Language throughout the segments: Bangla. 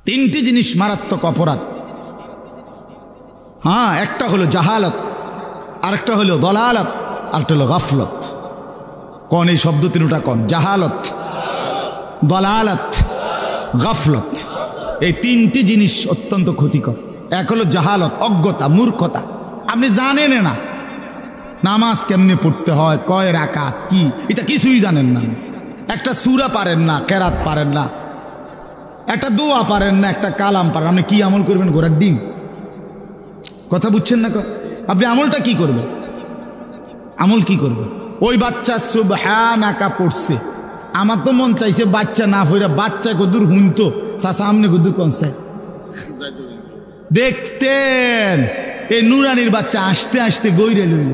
তিনটি জিনিস মারাত্মক অপরাধ। হ্যাঁ, একটা হলো জাহালত, আরেকটা হলো দলালত, আরেকটা হলো গাফলত। কোন এই শব্দ তিনটা কোন? জাহালত, দলালত, গাফলত। এই তিনটি জিনিস অত্যন্ত ক্ষতিকর। এক হলো জাহালত, অজ্ঞতা, মূর্খতা। আপনি জানেন না নামাজ কেমনে পড়তে হয়, কয় রাকাত কি, এটা কিছুই জানেন না। একটা সূরা পারেন না, কেরাত পারেন না, একটা দোয়া পারেন না, একটা কালাম পারেন। আপনি কি আমল করবেন? ঘোড়ার ডিম। কথা বুঝছেন না? আপনি আমলটা কি করবেন? আমল কি করবেন? ওই বাচ্চা সুবহানাকা পড়ছে, আমার তো মন চাইছে বাচ্চা না পড়া বাচ্চা কদূর হুনতো চাচা আমনে কদূর কনছে দেখতেন। এই নুরানির বাচ্চা আসতে আসতে গইরে লইল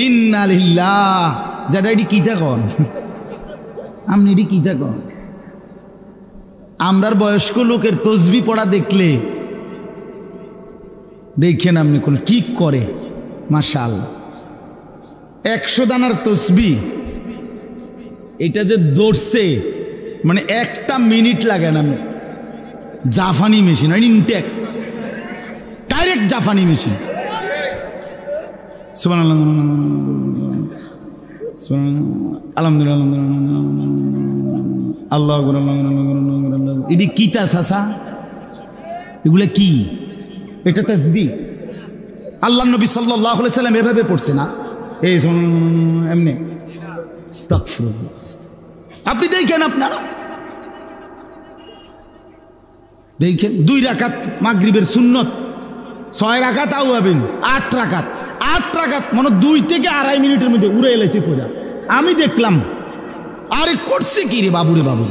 ইন্নালিল্লাহ। যেটা এটি কি থাকন, আপনি এটি কি থাকন? আমরার বয়স্ক লোকের তসবি পড়া দেখলে দেখেন আপনি কোন কি করে, মাশাআল্লাহ। 100 দানার তসবি এটা যে দৌড়ছে, মানে একটা মিনিট লাগে না। জাপানি মেশিন, ইনটেক ডাইরেক্ট জাপানি মেশিন। সুবহানাল্লাহ, আলহামদুলিল্লাহ, আল্লাহু আকবার। এটি কি তা চাচা? এগুলা কি? এটা তাসবিহ। আল্লাহর নবী সাল্লাল্লাহু আলাইহি সাল্লাম এভাবে পড়ছে না, এই এমনি। আপনি দেখেন, আপনারা দেখেন 2 রাকাত মাগরিবের সুন্নত, 6 রাকাত আওয়াবিন, 8 রাকাত। 8 রাকাত মানে 2 থেকে 2.5 মিনিটের মধ্যে উড়ে এলেছে পড়া। আমি দেখলাম, আরে করছে কি রে বাবুরে বাবু,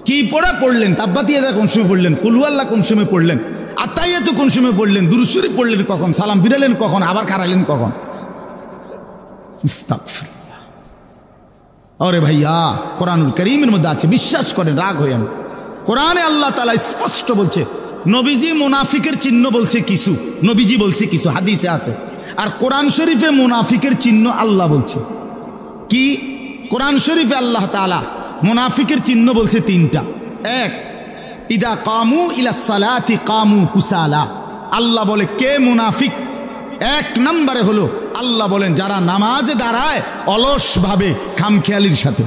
কি পড়া পড়লেন? তাব্বাতিয়াদা কোন সময় পড়লেন? কুল হুয়াল্লাহ কোন সময় পড়লেন? আত্তাহিয়াতু কোন সময় পড়লেন? দুরূদ শরীফ পড়লেন কখন? সালাম ফিরালেন কখন? আবার খারাইলেন কখন? ইস্তাগফির। আরে ভাইয়া, কোরআনুল কারীমের মধ্যে আছে, বিশ্বাস করেন, রাগ হইেন। কোরআনে আল্লাহ তাআলা স্পষ্ট বলছে, নবীজি মুনাফিকের চিহ্ন বলছে কিছু, নবীজি বলছে কিছু, হাদিসে আছে। আর কোরআন শরীফে মুনাফিকের চিহ্ন আল্লাহ বলছে কি? কোরআন শরীফে আল্লাহ তাআলা মুনাফিকের চিহ্ন বলছে 3টা। 1, ইদা কামু ইলাস সালাতি কামু কুসালা। আল্লাহ বলে কে মুনাফিক? 1 নম্বরে হলো আল্লাহ বলেন যারা নামাজে দাঁড়ায় অলস ভাবে, খামখেয়ালির সাথে,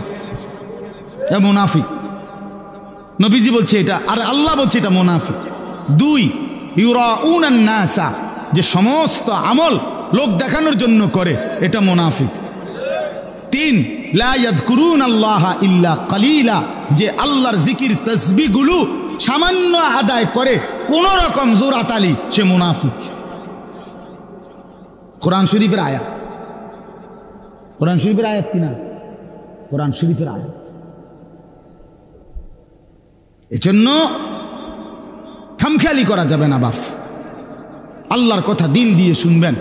এ মুনাফিক। নবীজি বলছে এটা, আর আল্লাহ বলছে এটা মুনাফিক। 2, ইউরাউনান নাসা, যে সমস্ত আমল লোক দেখানোর জন্য করে, এটা মুনাফিক। 3, লা ইয়াযকুরুনাল্লাহা ইল্লা কালিলা, যে আল্লাহর জিকির তাসবিহ গুলো সামান্য আদায় করে কোন রকম জোরাতালি, সে মুনাফিক। কোরআন শরীফের আয়াত, কোরআন শরীফের আয়াত কিনা? কোরআন শরীফের আয়াত। এজন্য খামখেয়ালি করা যাবে না বাপ। আল্লাহর কথা দিল দিয়ে শুনবেন।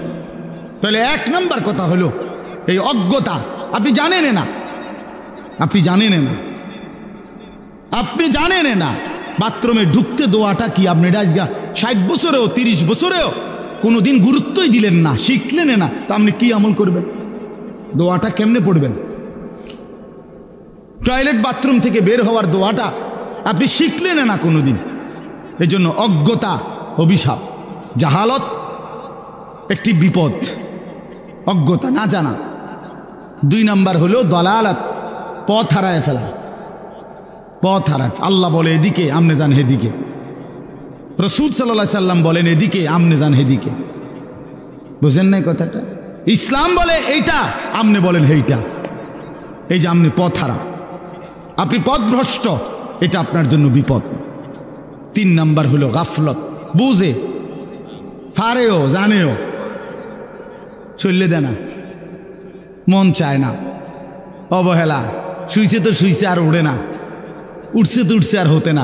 তাহলে 1 নম্বর কথা হলো এই অজ্ঞতা। আপনি জানেন না, আপনি জানেন না, আপনি জানেন না বাথরুমে ঢুকতে দোয়াটা কি। আপনি আজকে 60 বছরেও 30 বছরেও কোনোদিন গুরুত্বই দিলেন না, শিখলেন না, তা আপনি কি আমল করবেন? দোয়াটা কেমনে পড়বেন? টয়লেট বাথরুম থেকে বের হওয়ার দোয়াটা আপনি শিখলেন না কোনোদিন। এই জন্য অজ্ঞতা অভিশাপ, জাহালত একটি বিপদ, অজ্ঞতা, না জানা। 2 নম্বর হলো দলালাত, পথ হারায় ফেলা, পথ হারায়। আল্লাহ বলে এদিকে, আমনে যান হেদিকে। রাসূল সাল্লাল্লাহু আলাইহি সাল্লাম বলেন এদিকে, আমনে যান হেদিকে। বুঝেন না কথাটা? ইসলাম বলে এইটা, আমনে বলেন হেইটা। এই যে আপনি পথ হারা, আপনি পথভ্রষ্ট, এটা আপনার জন্য বিপদ। 3 নম্বর হলো গাফলত, বুঝে ফারেও জানেও চললে দেয় না, মন চায় না, অবহেলা, শুইছে তো শুইছে আর উড়ে না, উঠছে তো উঠছে আর হতে না।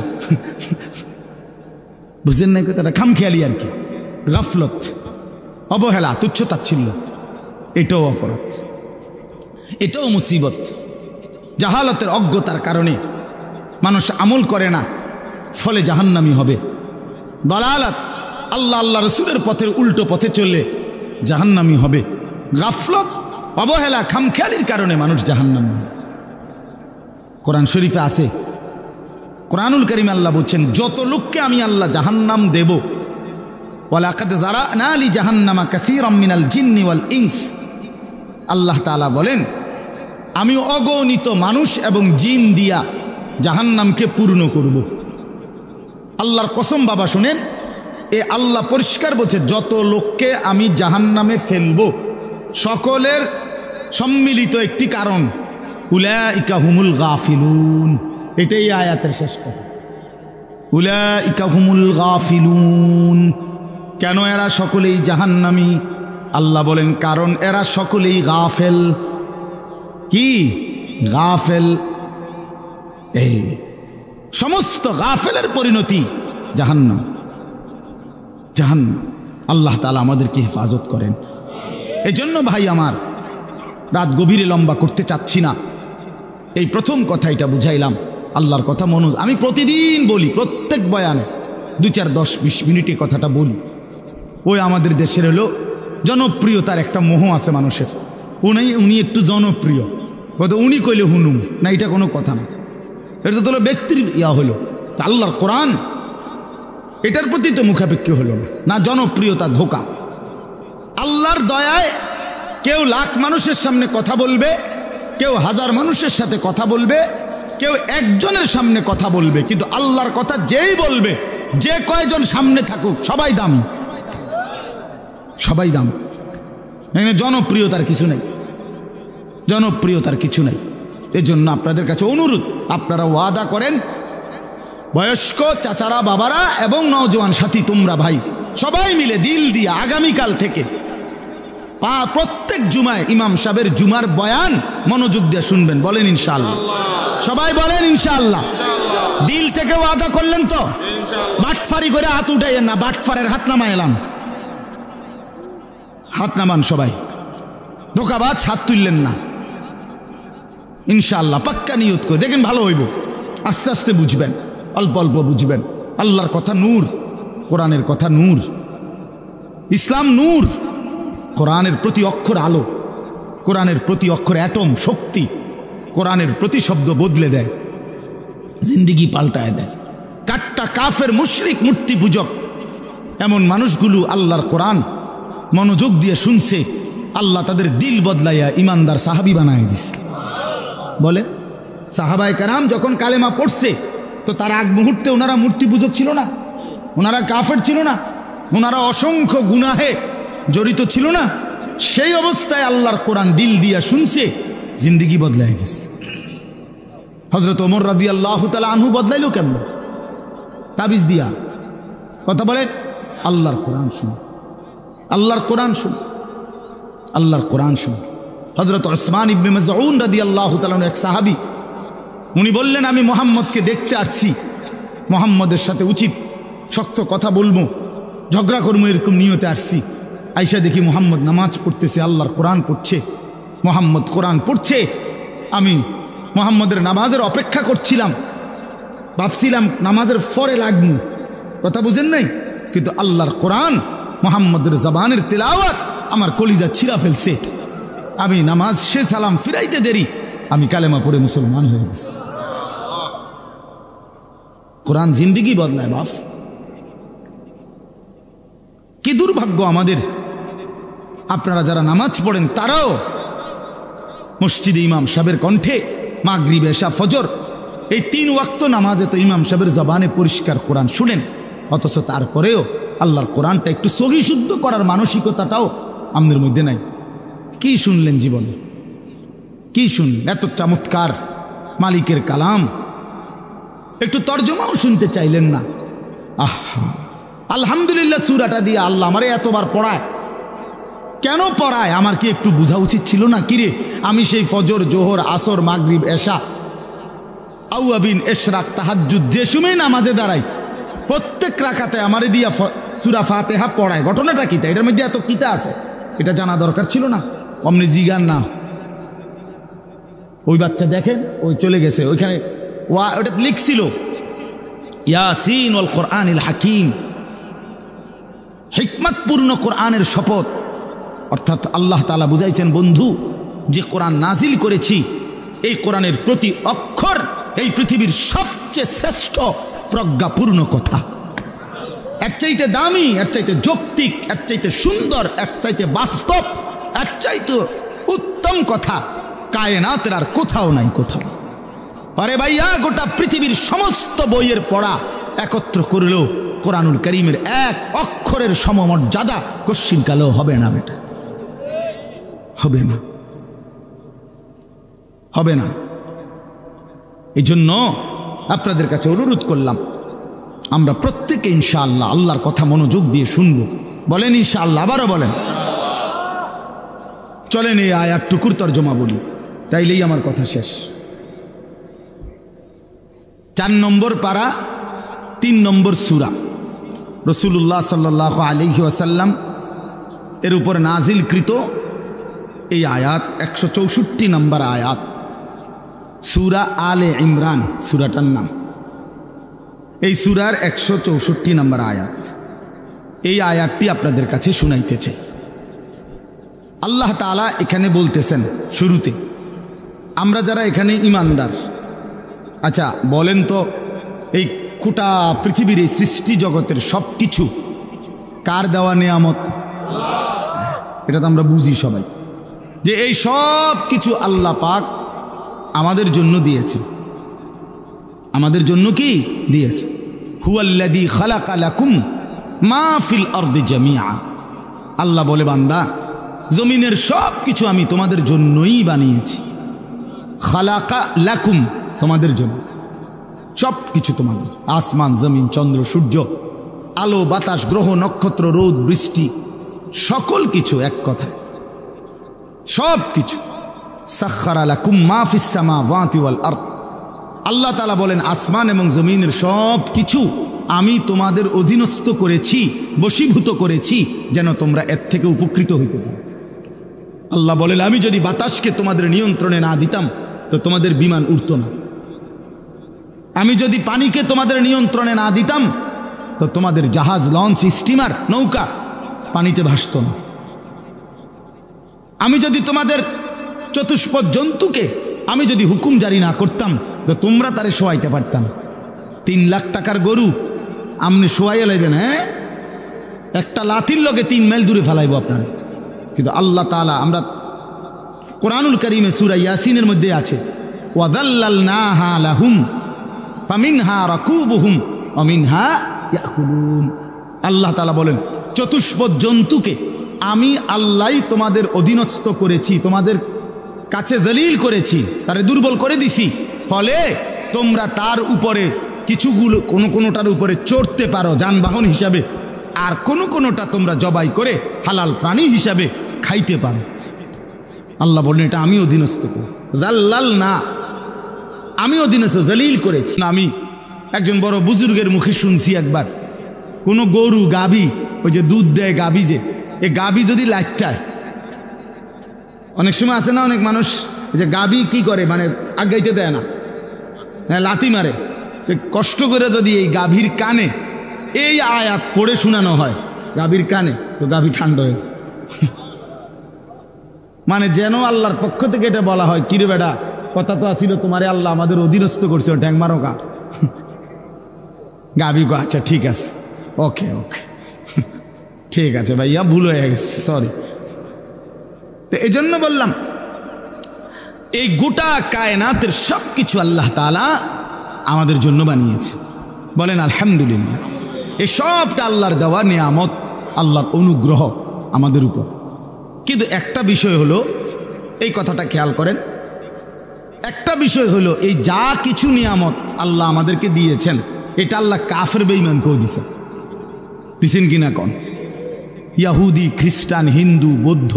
বুঝেন না কথাটা? খামখেয়ালি আর কি, গাফলত, অবহেলা, তুচ্ছ তাচ্ছিল্য, এটাও অপরাধ, এটাও মুসিবত। জাহালতের, অজ্ঞতার কারণে মানুষ আমল করে না, ফলে জাহান্নামী হবে। দলালাত, আল্লাহ আল্লাহ রসুলের পথের উল্টো পথে চললে জাহান্নামী হবে। গাফলত, অবহেলা, খামখেয়ালির কারণে মানুষ জাহান্নামী হবে। কোরআন শরীফে আছে, কোরআনুল কারীমে আল্লাহ বলছেন যত লোককে আমি আল্লাহ জাহান্নাম দেব, ওয়ালাকাদ যারানা লি জাহান্নামা কাসীরাম মিনাল জিন্নি ওয়াল ইনস, আল্লাহ তাআলা বলেন আমি অগণিত মানুষ এবং জিন দিয়া জাহান্নামকে পূর্ণ করব। আল্লাহর কসম বাবা শুনেন, এ আল্লাহ পরিষ্কার বলছে যত লোককে আমি জাহান্নামে ফেলব সকলের সম্মিলিত একটি কারণ, উলাইকা হুমুল গাফিলুন, এটাই আয়াতের শেষ কথা। উলাইকা হুমুল গাফিলুন, কেন এরা সকলেই জাহান্নামী? আল্লাহ বলেন কারণ এরা সকলেই গাফেল। কি গাফেল? এই সমস্ত গাফেলের পরিণতি জাহান্নাম, জাহান্নাম। আল্লাহ তাআলা আমাদেরকে হেফাজত করেন। এজন্য ভাই আমার, রাত গভীরে লম্বা করতে চাচ্ছি না, এই প্রথম কথা এটা বুঝাইলাম। আল্লাহর কথা আমি প্রতিদিন বলি, প্রত্যেক বয়ানে 2, 4, 10, 20 মিনিটে কথাটা বলি। ওই আমাদের দেশের হলো জনপ্রিয়তার একটা মোহ আছে মানুষের, উনি একটু জনপ্রিয়, হয়তো উনি কইলে হুনুম না, এটা কোনো কথা না, এটা তো ব্যক্তির হলো। আল্লাহর কোরআন এটার প্রতি তো মুখাপেক্ষী হলো না, জনপ্রিয়তা ধোকা। আল্লাহর দয়ায় কেউ লাখ মানুষের সামনে কথা বলবে, কেউ 1000 মানুষের সাথে কথা বলবে, কেউ একজনের সামনে কথা বলবে, কিন্তু আল্লাহর কথা যেই বলবে, যে কয়জন সামনে থাকুক সবাই দামি, সবাই দাম। এখানে জনপ্রিয়তার কিছু নেই, জনপ্রিয়তার কিছু নেই। এজন্য আপনাদের কাছে অনুরোধ, আপনারা ওয়াদা করেন, বয়স্ক চাচারা, বাবারা এবং নওজোয়ান সাথী, তোমরা ভাই সবাই মিলে দিল দিয়ে আগামীকাল থেকে প্রত্যেক জুমায় ইমাম সাহেবের জুমার বয়ান মনোযোগ দিয়ে শুনবেন। বলেন ইনশাআল্লাহ, সবাই বলেন ইনশাআল্লাহ। দিল থেকে ওয়াদা করলেন তো? বাটফারি করে হাত উঠাইয়েন না, বাটফারের হাত নামায় এলাম, হাত নামান সবাই, ধোকাবাজ হাত তুললেন না। ইনশাআল্লাহ পাক্কা নিয়ত করে দেখেন, ভালো হইব। আস্তে আস্তে বুঝবেন, অল্প অল্প বুঝবেন। আল্লাহর কথা নূর, কোরআনের কথা নূর, ইসলাম নূর, কোরআনের প্রতি অক্ষর আলো, কোরআনের প্রতি অক্ষর অ্যাটম শক্তি, কোরআনের প্রতি শব্দ বদলে দেয়, জিন্দিগি পাল্টায় দেয়। কাট্টা কাফের মুশরিক মূর্তি পূজক এমন মানুষগুলো আল্লাহর কোরআন মনোযোগ দিয়ে শুনছে, আল্লাহ তাদের দিল বদলাইয়া ইমানদার সাহাবী বানায় দিছে। বলে সাহাবায়ে কেরাম যখন কালেমা পড়ছে, তো তার আগ মুহূর্তে ওনারা মূর্তি পূজক ছিল না, ওনারা কাফের ছিল না, ওনারা অসংখ্য গুনাহে জড়িত ছিল না। সেই অবস্থায় আল্লাহর কোরআন দিল দিয়া শুনছে, জিন্দিগি বদলায় গেছে। হযরত ওমর রাদিয়াল্লাহু তাআলা আনহু বদলাইলো কেমন? তাবিজ দিয়া। কথা বলেন, আল্লাহর কোরআন শুন, আল্লাহর কোরআন শুন, আল্লাহর কোরআন শুন। হযরত উসমান ইবনে মাযউন রাদিয়াল্লাহু তাআলা এক সাহাবী, উনি বললেন আমি মুহাম্মদকে দেখতে আসছি, মুহাম্মদের সাথে উচিত শক্ত কথা বলবো, ঝগড়া করবো, এরকম নিয়তে আসছি। আইসা দেখি মুহাম্মদ নামাজ পড়তেছে, আল্লাহর কোরআন পড়ছে, মুহাম্মদ কোরআন পড়ছে। আমি মুহাম্মদের নামাজের অপেক্ষা করছিলাম, ভাবছিলাম নামাজের পরে লাগবো, কথা বুঝেন নাই? কিন্তু আল্লাহর কোরআন মুহাম্মদের জবানের তিলাওয়াত আমার কলিজা ছিঁড়া ফেলছে। আমি নামাজ শেষ, সালাম ফিরাইতে দেরি, আমি কালেমা পড়ে মুসলমান হয়ে গেছি। কোরআন জিন্দিগি বদলায় বাপ। কি দুর্ভাগ্য আমাদের। আপনারা যারা নামাজ পড়েন তারাও মসজিদে ইমাম সাহেবের কণ্ঠে মাগরিব, এশা, ফজর এই 3 ওয়াক্ত নামাজে তো ইমাম সাহেবের জবানে পরিষ্কার কোরআন শুনেন, অথচ তারপরেও আল্লাহর কোরআনটা একটু সহি শুদ্ধ করার মানসিকতাটাও আমাদের মধ্যে নাই। কি শুনলেন জীবনে? কি শুনলেন? এত চমৎকার মালিকের কালাম, একটু তর্জমাও শুনতে চাইলেন না। আহা, আলহামদুলিল্লাহ সূরাটা দিয়ে আল্লাহ আমারে এতবার পড়ায়, কেন পড়ায়? আমার কি একটু বোঝা উচিত ছিল না? কিরে, আমি সেই ফজর, জোহর, আসর, মাগরিব, এশা, আউয়াবিন, ইশরাক, তাহাজ্জুদ যে সময় নামাজে দাঁড়াই, প্রত্যেক রাকাতে আমারে দিয়া সূরা ফাতিহা পড়ায়। ঘটনাটা কিতা? এটার মধ্যে এত কিতা আছে, এটা জানা দরকার ছিল না? অমনি জিগান না। ওই বাচ্চা দেখেন, ওই চলে গেছে ওইখানে, ওটা লিখছিল ইয়াসিন ওয়াল কোরআনিল হাকিম, হিকমতপূর্ণ কোরআনের শপথ। অর্থাৎ আল্লাহ তাআলা বুঝাইছেন, বন্ধু যে কোরআন নাজিল করেছি, এই কোরআনের প্রতি অক্ষর এই পৃথিবীর সব সবচেয়ে শ্রেষ্ঠ প্রজ্ঞাপূর্ণ কথা, এর চাইতে দামি, এর চাইতে যৌক্তিক, এর চাইতে সুন্দর, এর চাইতে বাস্তব, এর চাইতে উত্তম কথা কায়নাতের আর কোথাও নাই, কোথাও। আরে ভাইয়া, গোটা পৃথিবীর সমস্ত বইয়ের পড়া একত্র করলেও কোরআনুল কারীমের এক অক্ষরের সমমর্যাদা কশ্চিনকালেও হবে না বেটা, হবে না, হবে না। এই জন্য আপনাদের কাছে অনুরোধ করলাম, আমরা প্রত্যেকে ইনশাআল্লাহ আল্লাহর কথা মনোযোগ দিয়ে শুনব। বলেন ইনশাআল্লাহ, আবারও বলেন। চলেন এই আয়াতটুকুর তর্জমা বলি, তাইলেই আমার কথা শেষ। 4 নম্বর পারা 3 নম্বর সূরা, রাসূলুল্লাহ সাল্লাল্লাহু আলাইহি ওয়াসাল্লাম এর উপর নাজিলকৃত এই আয়াত 164 নম্বর আয়াত, সূরা আলে ইমরান সূরাটার নাম। এই সূরার 164 নম্বর আয়াত। এই আয়াতটি আপনাদের কাছে শুনাইতে চাই। আল্লাহ তাআলা এখানে বলতেছেন শুরুতে, আমরা যারা এখানে ঈমানদার, আচ্ছা বলেন তো, এই গোটা পৃথিবীর এই সৃষ্টি জগতের সব কিছু কার দেওয়া নিয়ামত? এটা তো আমরা বুঝি সবাই, যে এই সব কিছু আল্লাহ পাক আমাদের জন্য দিয়েছে। আমাদের জন্য কি দিয়েছে? হুয়াল্লাযী খালাকা লাকুম মা ফিল আরদি জামিআ। আল্লাহ বলে, বান্দা, জমিনের সব কিছু আমি তোমাদের জন্যই বানিয়েছি। খালাকা লাকুম, তোমাদের জন্য সব কিছু, তোমাদের আসমান, জমিন, চন্দ্র, সূর্য, আলো, বাতাস, গ্রহ, নক্ষত্র, রোদ, বৃষ্টি, সকল কিছু, এক কথায় সব কিছু। সাখখারা লাকুম মা ফিস সামাওয়াতি ওয়াল আরদ। আল্লাহ তাআলা বলেন, আসমান এবং জমিনের সব কিছু আমি তোমাদের অধীনস্থ করেছি, বশীভূত করেছি, যেন তোমরা এর থেকে উপকৃত হইতে পারো। আল্লাহ বলেন, আমি যদি বাতাসকে তোমাদের নিয়ন্ত্রণে না দিতাম তো তোমাদের বিমান উড়ত না। আমি যদি পানিকে তোমাদের নিয়ন্ত্রণে না দিতাম তো তোমাদের জাহাজ, লঞ্চ, স্টিমার, নৌকা পানিতে ভাসত না। আমি যদি তোমাদের চতুষ্পদ জন্তুকে আমি যদি হুকুম জারি না করতাম তো তোমরা তারে শোয়াইতে পারতাম। 3 লাখ টাকার গরু আপনি শোয়াইয়া লাইবেন, হ্যাঁ, একটা লাথির লগে 3 মাইল দূরে ফেলাইব আপনার। কিন্তু আল্লাহ তাআলা, আমরা কোরআনুল কারীমে সূরা ইয়াসিনের মধ্যে আছে, ওয়াযাল্লালনাহা লাহুম ফামিনহা রাকুবুহুম ওয়া মিনহা ইয়াকুলুন। আল্লাহ তাআলা বলেন, চতুষ্পদ জন্তুকে আমি আল্লাহই তোমাদের অধীনস্থ করেছি, তোমাদের কাছে জলিল করেছি, তারে দুর্বল করে দিছি, ফলে তোমরা তার উপরে কিছুগুলো, কোনোটার উপরে চড়তে পারো যানবাহন হিসাবে, আর কোনোটা তোমরা জবাই করে হালাল প্রাণী হিসাবে খাইতে পারো। আল্লাহ বলেন, এটা আমি অধীনস্থ করি। জাল্লাল না, আমি অধীনস্থ, জলিল করেছি। আমি একজন বড় বুজুর্গের মুখে শুনছি একবার, কোনো গরু, গাভী, ওই যে দুধ দেয় গাভী, যে এই গাভী যদি লাইটায়, অনেক সময় আছে না, অনেক মানুষ যে গাভী কি করে, মানে আগাইতে দেয় না, লাথি মারে। কষ্ট করে যদি এই গাভীর কানে এই আয়াত পড়ে শোনানো হয়, গাভীর কানে, তো গাভী ঠান্ডা হয়েছে। মানে যেন আল্লাহর পক্ষ থেকে এটা বলা হয়, কিরে বেটা, কথা তো আসিল তোমারে আল্লাহ আমাদের অধীনস্থ করছে, ট্যাং মারো গা। গাভী গো, আচ্ছা ঠিক আছে, ওকে ওকে, ঠিক আছে ভাইয়া, ভুল হয়ে গেছে, সরি। তো এই জন্য বললাম, এই গোটা কায়নাতের সব কিছু আল্লাহ তাআলা আমাদের জন্য বানিয়েছে। বলেন আলহামদুলিল্লাহ। এই সবটা আল্লাহর দেওয়া নিয়ামত, আল্লাহর অনুগ্রহ আমাদের উপর। কিন্তু একটা বিষয় হলো, এই কথাটা খেয়াল করেন, একটা বিষয় হলো, এই যা কিছু নিয়ামত আল্লাহ আমাদেরকে দিয়েছেন, এটা আল্লাহ কাফের বেঈমানকেও দিয়েছেন। দিছেন কিনা কোন? ইয়াহুদি, খ্রিস্টান, হিন্দু, বৌদ্ধ,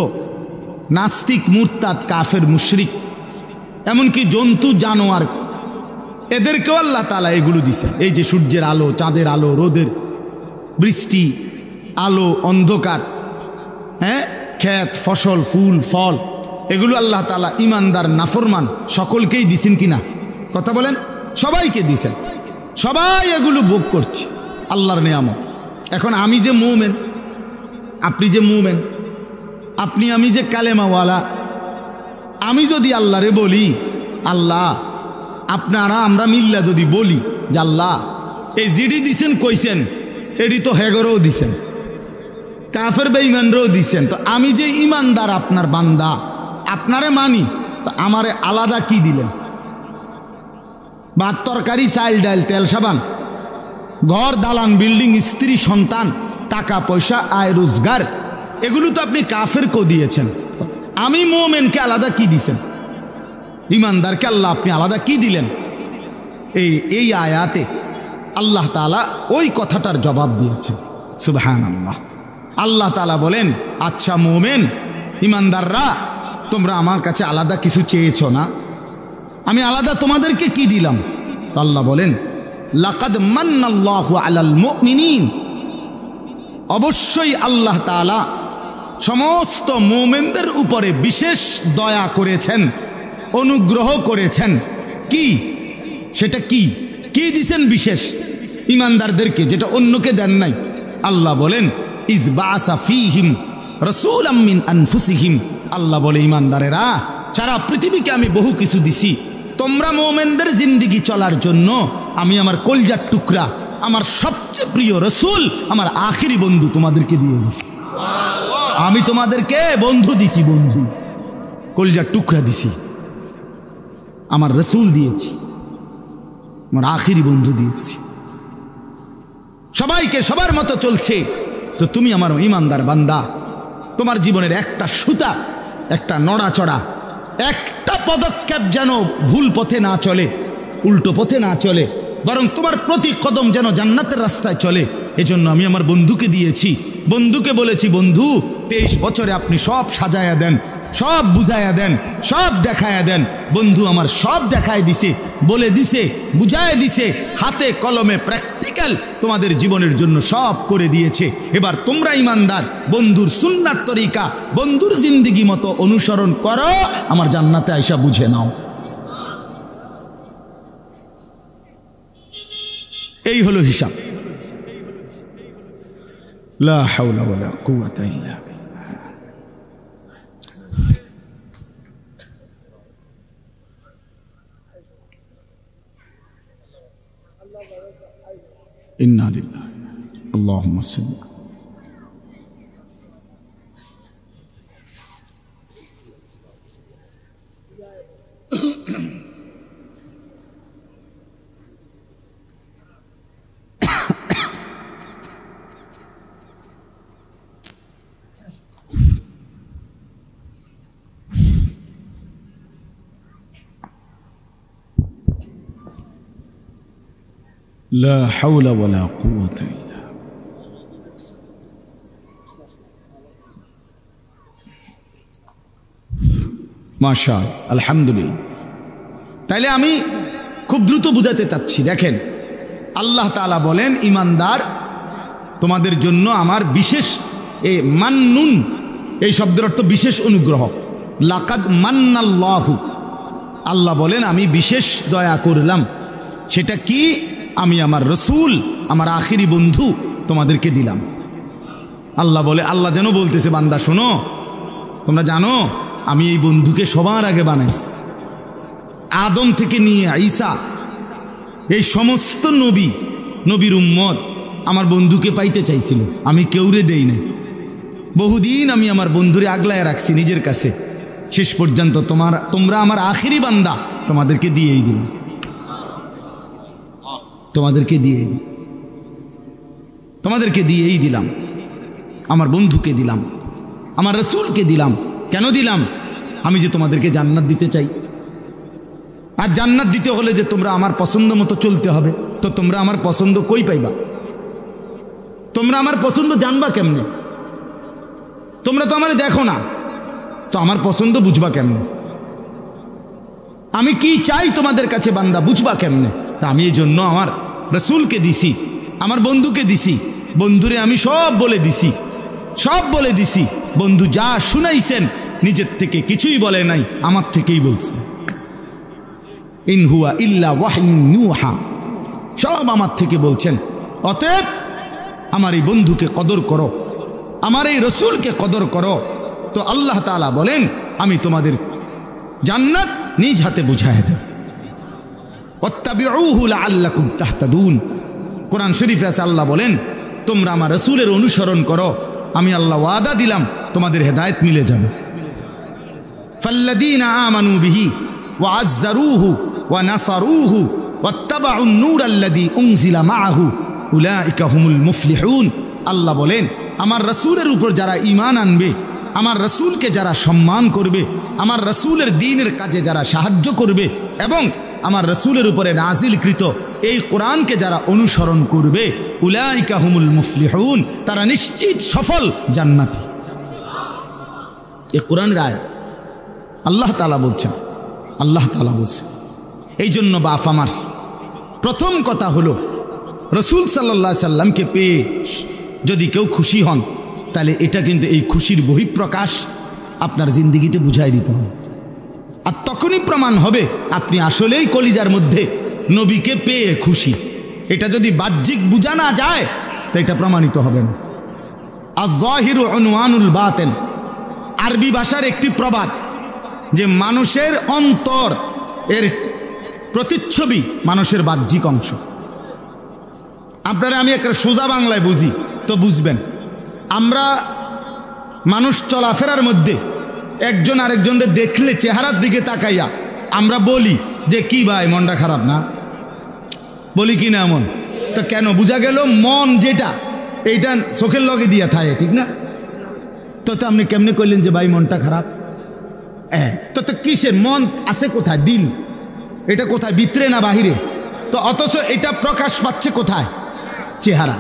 নাস্তিক, মুরতাদ, কাফের, মুশরিক, এমনকি জন্তু, জানোয়ার, এদেরকেও আল্লাহ তাআলা এগুলো দিছেন। এই যে সূর্যের আলো, চাঁদের আলো, রোদের, বৃষ্টি, আলো, অন্ধকার, হ্যাঁ, ক্ষেত, ফসল, ফুল, ফল, এগুলো আল্লাহ তাআলা ঈমানদার, নাফরমান সকলকেই দিছেন কিনা? কথা বলেন। সবাইকে দিছেন, সবাই এগুলো ভোগ করছে, আল্লাহর নিয়ামত। এখন আমি যে মুমিন, আপনি যে মুমিন, আপনি আমি যে কালেমাওয়ালা, আমি যদি আল্লাহরে বলি, আল্লাহ আপনারা আমরা মিল্লা যদি বলি যে আল্লাহ এই জিডি দিছেন কইছেন এডি তো হেগরও দিছেন, কাফের বেঈমানরাও দিছেন, তো আমি যে ইমানদার আপনার বান্দা আপনারে মানি, তো আমারে আলাদা কি দিলেন? ভাত তরকারি চাল ডাল তেল সাবান, ঘর দালান বিল্ডিং, স্ত্রী সন্তান, টাকা পয়সা আয় রোজগার, এগুলো তো আপনি কাফেরকেও দিয়েছেন। আমি মোমেনকে আলাদা কি দিছেন? ইমানদারকে আল্লাহ আপনি আলাদা কি দিলেন? এই আয়াতে আল্লাহ তাআলা ওই কথাটার জবাব দিয়েছেন। সুবহানাল্লাহ। আল্লাহ তাআলা বলেন, আচ্ছা মোমেন ইমানদাররা, তোমরা আমার কাছে আলাদা কিছু চেয়েছো না, আমি আলাদা তোমাদেরকে কি দিলাম? আল্লাহ বলেন, লাকাদ মান্নাল্লাহু আলাল মুমিনিন, অবশ্যই আল্লাহ তাআলা সমস্ত মুমিনদের উপরে বিশেষ দয়া করেছেন, অনুগ্রহ করেছেন। কি সেটা কি কি দিছেন বিশেষ ইমানদারদেরকে, যেটা অন্যকে দেন নাই? আল্লাহ বলেন, ইজ বাআসা ফীহিম রাসূলাম মিন আনফুসিহিম, আল্লাহ বলে ইমানদারেরা সারা পৃথিবীকে আমি বহু কিছু দিছি, তোমরা মুমিনদের জিন্দেগি চলার জন্য আমি আমার কলজার টুকরা, আমার সবচেয়ে প্রিয় রাসূল, আমার আখিরি বন্ধু তোমাদেরকে দিয়ে দিছি। আমি তোমাদেরকে বন্ধু দিছি, বন্ধু কলজার টুকরা দিছি, আমার রাসূল দিয়েছি, আমার আখিরি বন্ধু দিয়েছি। সবাইকে সবার মতো চলছে, তো তুমি আমার ইমানদার বান্দা, তোমার জীবনের একটা সুতা, একটা নড়াচড়া, একটা পদক্ষেপ যেন ভুল পথে না চলে, উল্টো পথে না চলে, বরং তোমার প্রতি কদম যেন জান্নাতের রাস্তায় চলে, এজন্য আমি আমার বন্ধুকে দিয়েছি। বন্ধুকে বলেছি, বন্ধু 23 বছরে আপনি সব সাজায়া দেন, সব বুঝায়া দেন, সব দেখায়া দেন। বন্ধু আমার সব দেখায় দিছে, বলে দিছে, বুঝায় দিছে, হাতে কলমে প্র্যাকটিক্যাল তোমাদের জীবনের জন্য সব করে দিয়েছে। এবার তোমরা ইমানদার, বন্ধুর সুন্নাত তরিকা, বন্ধুর জিন্দেগি মতো অনুসরণ করো, আমার জান্নাতে আইসা বুঝে নাও। এই হলো হিসাব। লা হাওলা ওয়ালা কুওয়াতা ইল্লা বিল্লাহ। ইন্না লিল্লাহি আল্লাহুম্মা সাল্লি। لا حول ولا قوة إلا মাশাআল্লাহ, আলহামদুলিল্লাহ। তাইলে আমি খুব দ্রুত বুঝাতে চাচ্ছি, দেখেন আল্লাহ তাআলা বলেন, ইমানদার তোমাদের জন্য আমার বিশেষ, এই মান্নুন এই শব্দের অর্থ বিশেষ অনুগ্রহ। লাকাদ মান্নাল্লাহু, আল্লাহ বলেন আমি বিশেষ দয়া করলাম। সেটা কি? আমি আমার রসুল, আমার আখিরি বন্ধু তোমাদেরকে দিলাম। আল্লাহ বলে, আল্লাহ যেন বলতেছে, বান্দা শোনো, তোমরা জানো আমি এই বন্ধুকে সবার আগে বানাইছি। আদম থেকে নিয়ে ঈসা, এই সমস্ত নবীর উম্মত আমার বন্ধুকে পাইতে চাইছিল, আমি কেউরে দেই নাই। বহুদিন আমি আমার বন্ধুরে আগলায় রাখছি নিজের কাছে, শেষ পর্যন্ত তোমরা আমার আখিরি বান্দা, তোমাদেরকে দিয়েই দিলাম, তোমাদেরকে দিয়েই দিলাম, আমার বন্ধুকে দিলাম, আমার রাসূলকে দিলাম। কেন দিলাম? আমি যে তোমাদেরকে জান্নাত দিতে চাই। আর জান্নাত দিতে হলে যে তোমরা আমার পছন্দ মতো চলতে হবে, তো তোমরা আমার পছন্দ কই পাইবা? তোমরা আমার পছন্দ জানবা কেমনে? তোমরা তো আমার দেখো না, তো আমার পছন্দ বুঝবা কেমনে? আমি কি চাই তোমাদের কাছে বান্দা বুঝবা কেমনে? তা আমি এই জন্য আমার রাসূলকে দিছি, আমার বন্ধুকে দিছি। বন্ধুরে আমি সব বলে দিছি। বন্ধু যা শুনাইছেন নিজের থেকে কিছুই বলে নাই, আমার থেকেই বলছেন। ইন হুয়া ইল্লা ওয়াহয়ুন ইউহা, সব আমার থেকে বলছেন। অতএব আমার এই বন্ধুকে কদর করো, আমার এই রাসূলকে কদর করো। তো আল্লাহ তাআলা বলেন, আমি তোমাদের জান্নাত নিজ হাতে বুঝাইয়া দেব। ওয়াত্তাবিউহু লাআল্লাকুম তাহতাদুন। কোরআন শরীফে আছে, আল্লাহ বলেন তোমরা আমার রাসূলের অনুসরণ করো, আমি আল্লাহ ওয়াদা দিলাম তোমাদের হেদায়েত মিলে যাবে। ফাল্লাযীনা আমানু বিহি ওয়া আযযারুহু ওয়া নাসারুহু ওয়াত্তাবাউন নূরাল্লাযী উনজিলা মাআহু উলাইকা হুমুল মুফলিহুন। আল্লাহ বলেন আমার রাসূলের উপর যারা ঈমান আনবে, আমার রাসূলকে যারা সম্মান করবে, আমার রাসূলের দ্বীনের কাজে যারা সাহায্য করবে এবং আমার রাসূলের উপরে নাজিলকৃত এই কোরআনকে যারা অনুসরণ করবে, উলাইকা হুমুল মুফলিহুন, তারা নিশ্চিত সফল জান্নাতি। এই কোরআনের আয়াত আল্লাহ তাআলা বলছেন, আল্লাহ তাআলা বলছেন। এই জন্য বাপ আমার প্রথম কথা হলো রাসূল সাল্লাল্লাহু আলাইহি সাল্লামকে পেয়ে যদি কেউ খুশি হন, তাহলে এটা কিন্তু এই খুশির বহিঃপ্রকাশ আপনার জিন্দেগিতে বুঝাই দিতে হবে। আর তখনই প্রমাণ হবে আপনি আসলেই কলিজার মধ্যে নবীকে পেয়ে খুশি। এটা যদি বাহ্যিক বোঝা না যায় তো এটা প্রমাণিত হবে না। আয-যাহিরু উনওয়ানুল বাতিন, আরবি ভাষার একটি প্রবাদ যে মানুষের অন্তর এর প্রতিচ্ছবি মানুষের বাহ্যিক অংশ। আপনারা আমি একটা সোজা বাংলায় বুঝি তো বুঝবেন। আমরা মানুষ চলাফেরার মধ্যে একজন আরেকজনকে দেখলে চেহারার দিকে তাকাইয়া আমরা বলি যে কি ভাই মনটা খারাপ না, বলি কি না এমন? তো কেন? বোঝা গেল মন যেটা এইটা চোখের লগে দিয়া থাকে, ঠিক না? তো আপনি কেমনে কইলেন যে ভাই মনটা খারাপ? তো কিসের মন আছে কোথায়? দিল। এটা কোথায়? ভিতরে না বাহিরে? তো অথচ এটা প্রকাশ পাচ্ছে কোথায়? চেহারা।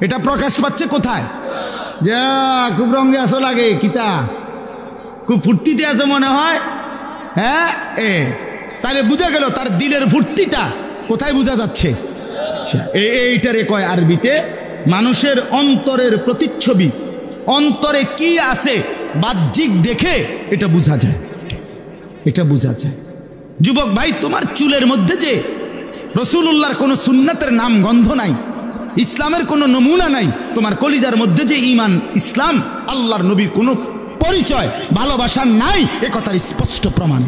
এটা প্রকাশ পাচ্ছে কোথায়? যা খুব রঙে আসো লাগে, কিতা খুব ফুর্তিতে আছে মনে হয়, হ্যাঁ তাহলে বোঝা গেল তার দিলের ফুর্তিটা কোথায় বোঝা যাচ্ছে? এইটারে কয় আরবিতে মানুষের অন্তরের প্রতিচ্ছবি। অন্তরে কি আছে বাহ্যিক দেখে এটা বোঝা যায়, এটা বোঝা যায়। যুবক ভাই, তোমার চুলের মধ্যে যে রাসূলুল্লাহর কোনো সুন্নাতের নাম গন্ধ নাই, ইসলামের কোনো নমুনা নাই, তোমার কলিজার মধ্যে যে ঈমান, ইসলাম, আল্লাহর নবীর কোনো পরিচয়, ভালোবাসা নাই, এ কথার স্পষ্ট প্রমাণ।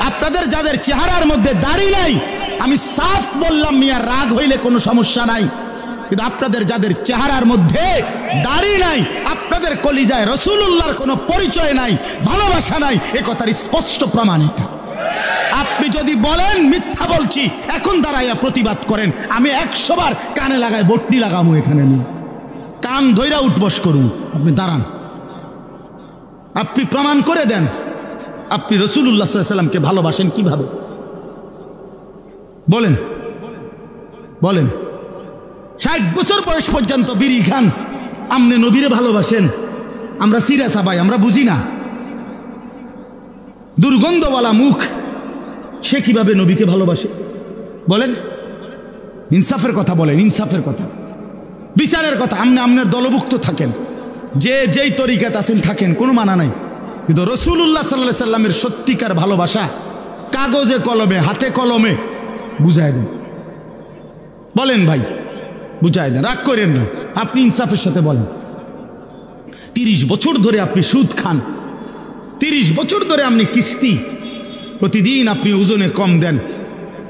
আপনাদের যাদের চেহারার মধ্যে দাড়ি নাই, আমি সাফ বললাম মিয়া, রাগ হইলে কোনো সমস্যা নাই, কিন্তু আপনাদের যাদের চেহারার মধ্যে দাড়ি নাই, আপনাদের কলিজায় রাসূলুল্লাহর কোনো পরিচয় নাই, ভালোবাসা নাই, এ কথার স্পষ্ট প্রমাণ এটা। আপনি যদি বলেন মিথ্যা বলছি, এখন দাঁড়াইয়া প্রতিবাদ করেন, আমি 100 বার কানে লাগায় বটনি লাগামু, এখানে নিয়ে কান ধইরা উঠবস করুন। আপনি দাঁড়ান, আপনি প্রমাণ করে দেন আপনি রাসূলুল্লাহ সাল্লাল্লাহু আলাইহি সাল্লামকে ভালোবাসেন কিভাবে? বলেন, বলেন। 60 বছর বয়স পর্যন্ত বিড়ি খান, আমনে নবীরে ভালোবাসেন? আমরা সিরিয়াস ভাই, আমরা বুঝি না। দুর্গন্ধওয়ালা মুখ, সে কিভাবে নবীকে ভালোবাসে? বলেন, ইনসাফের কথা বলেন, ইনসাফের কথা, বিচারের কথা। আপনি আপনার দলভুক্ত থাকেন, যে যেই তরিকাত আছেন থাকেন, কোনো মানা নাই, কিন্তু রাসূলুল্লাহ সাল্লাল্লাহু আলাইহি সাল্লামের সত্যিকার ভালোবাসা কাগজে কলমে, হাতে কলমে বুঝায় দেন। বলেন ভাই, বুঝায় দেন, রাগ করেন না। আপনি ইনসাফের সাথে বলেন। 30 বছর ধরে আপনি সুদ খান, 30 বছর ধরে আপনি কিস্তি, প্রতিদিন আপনি ওজনে কম দেন,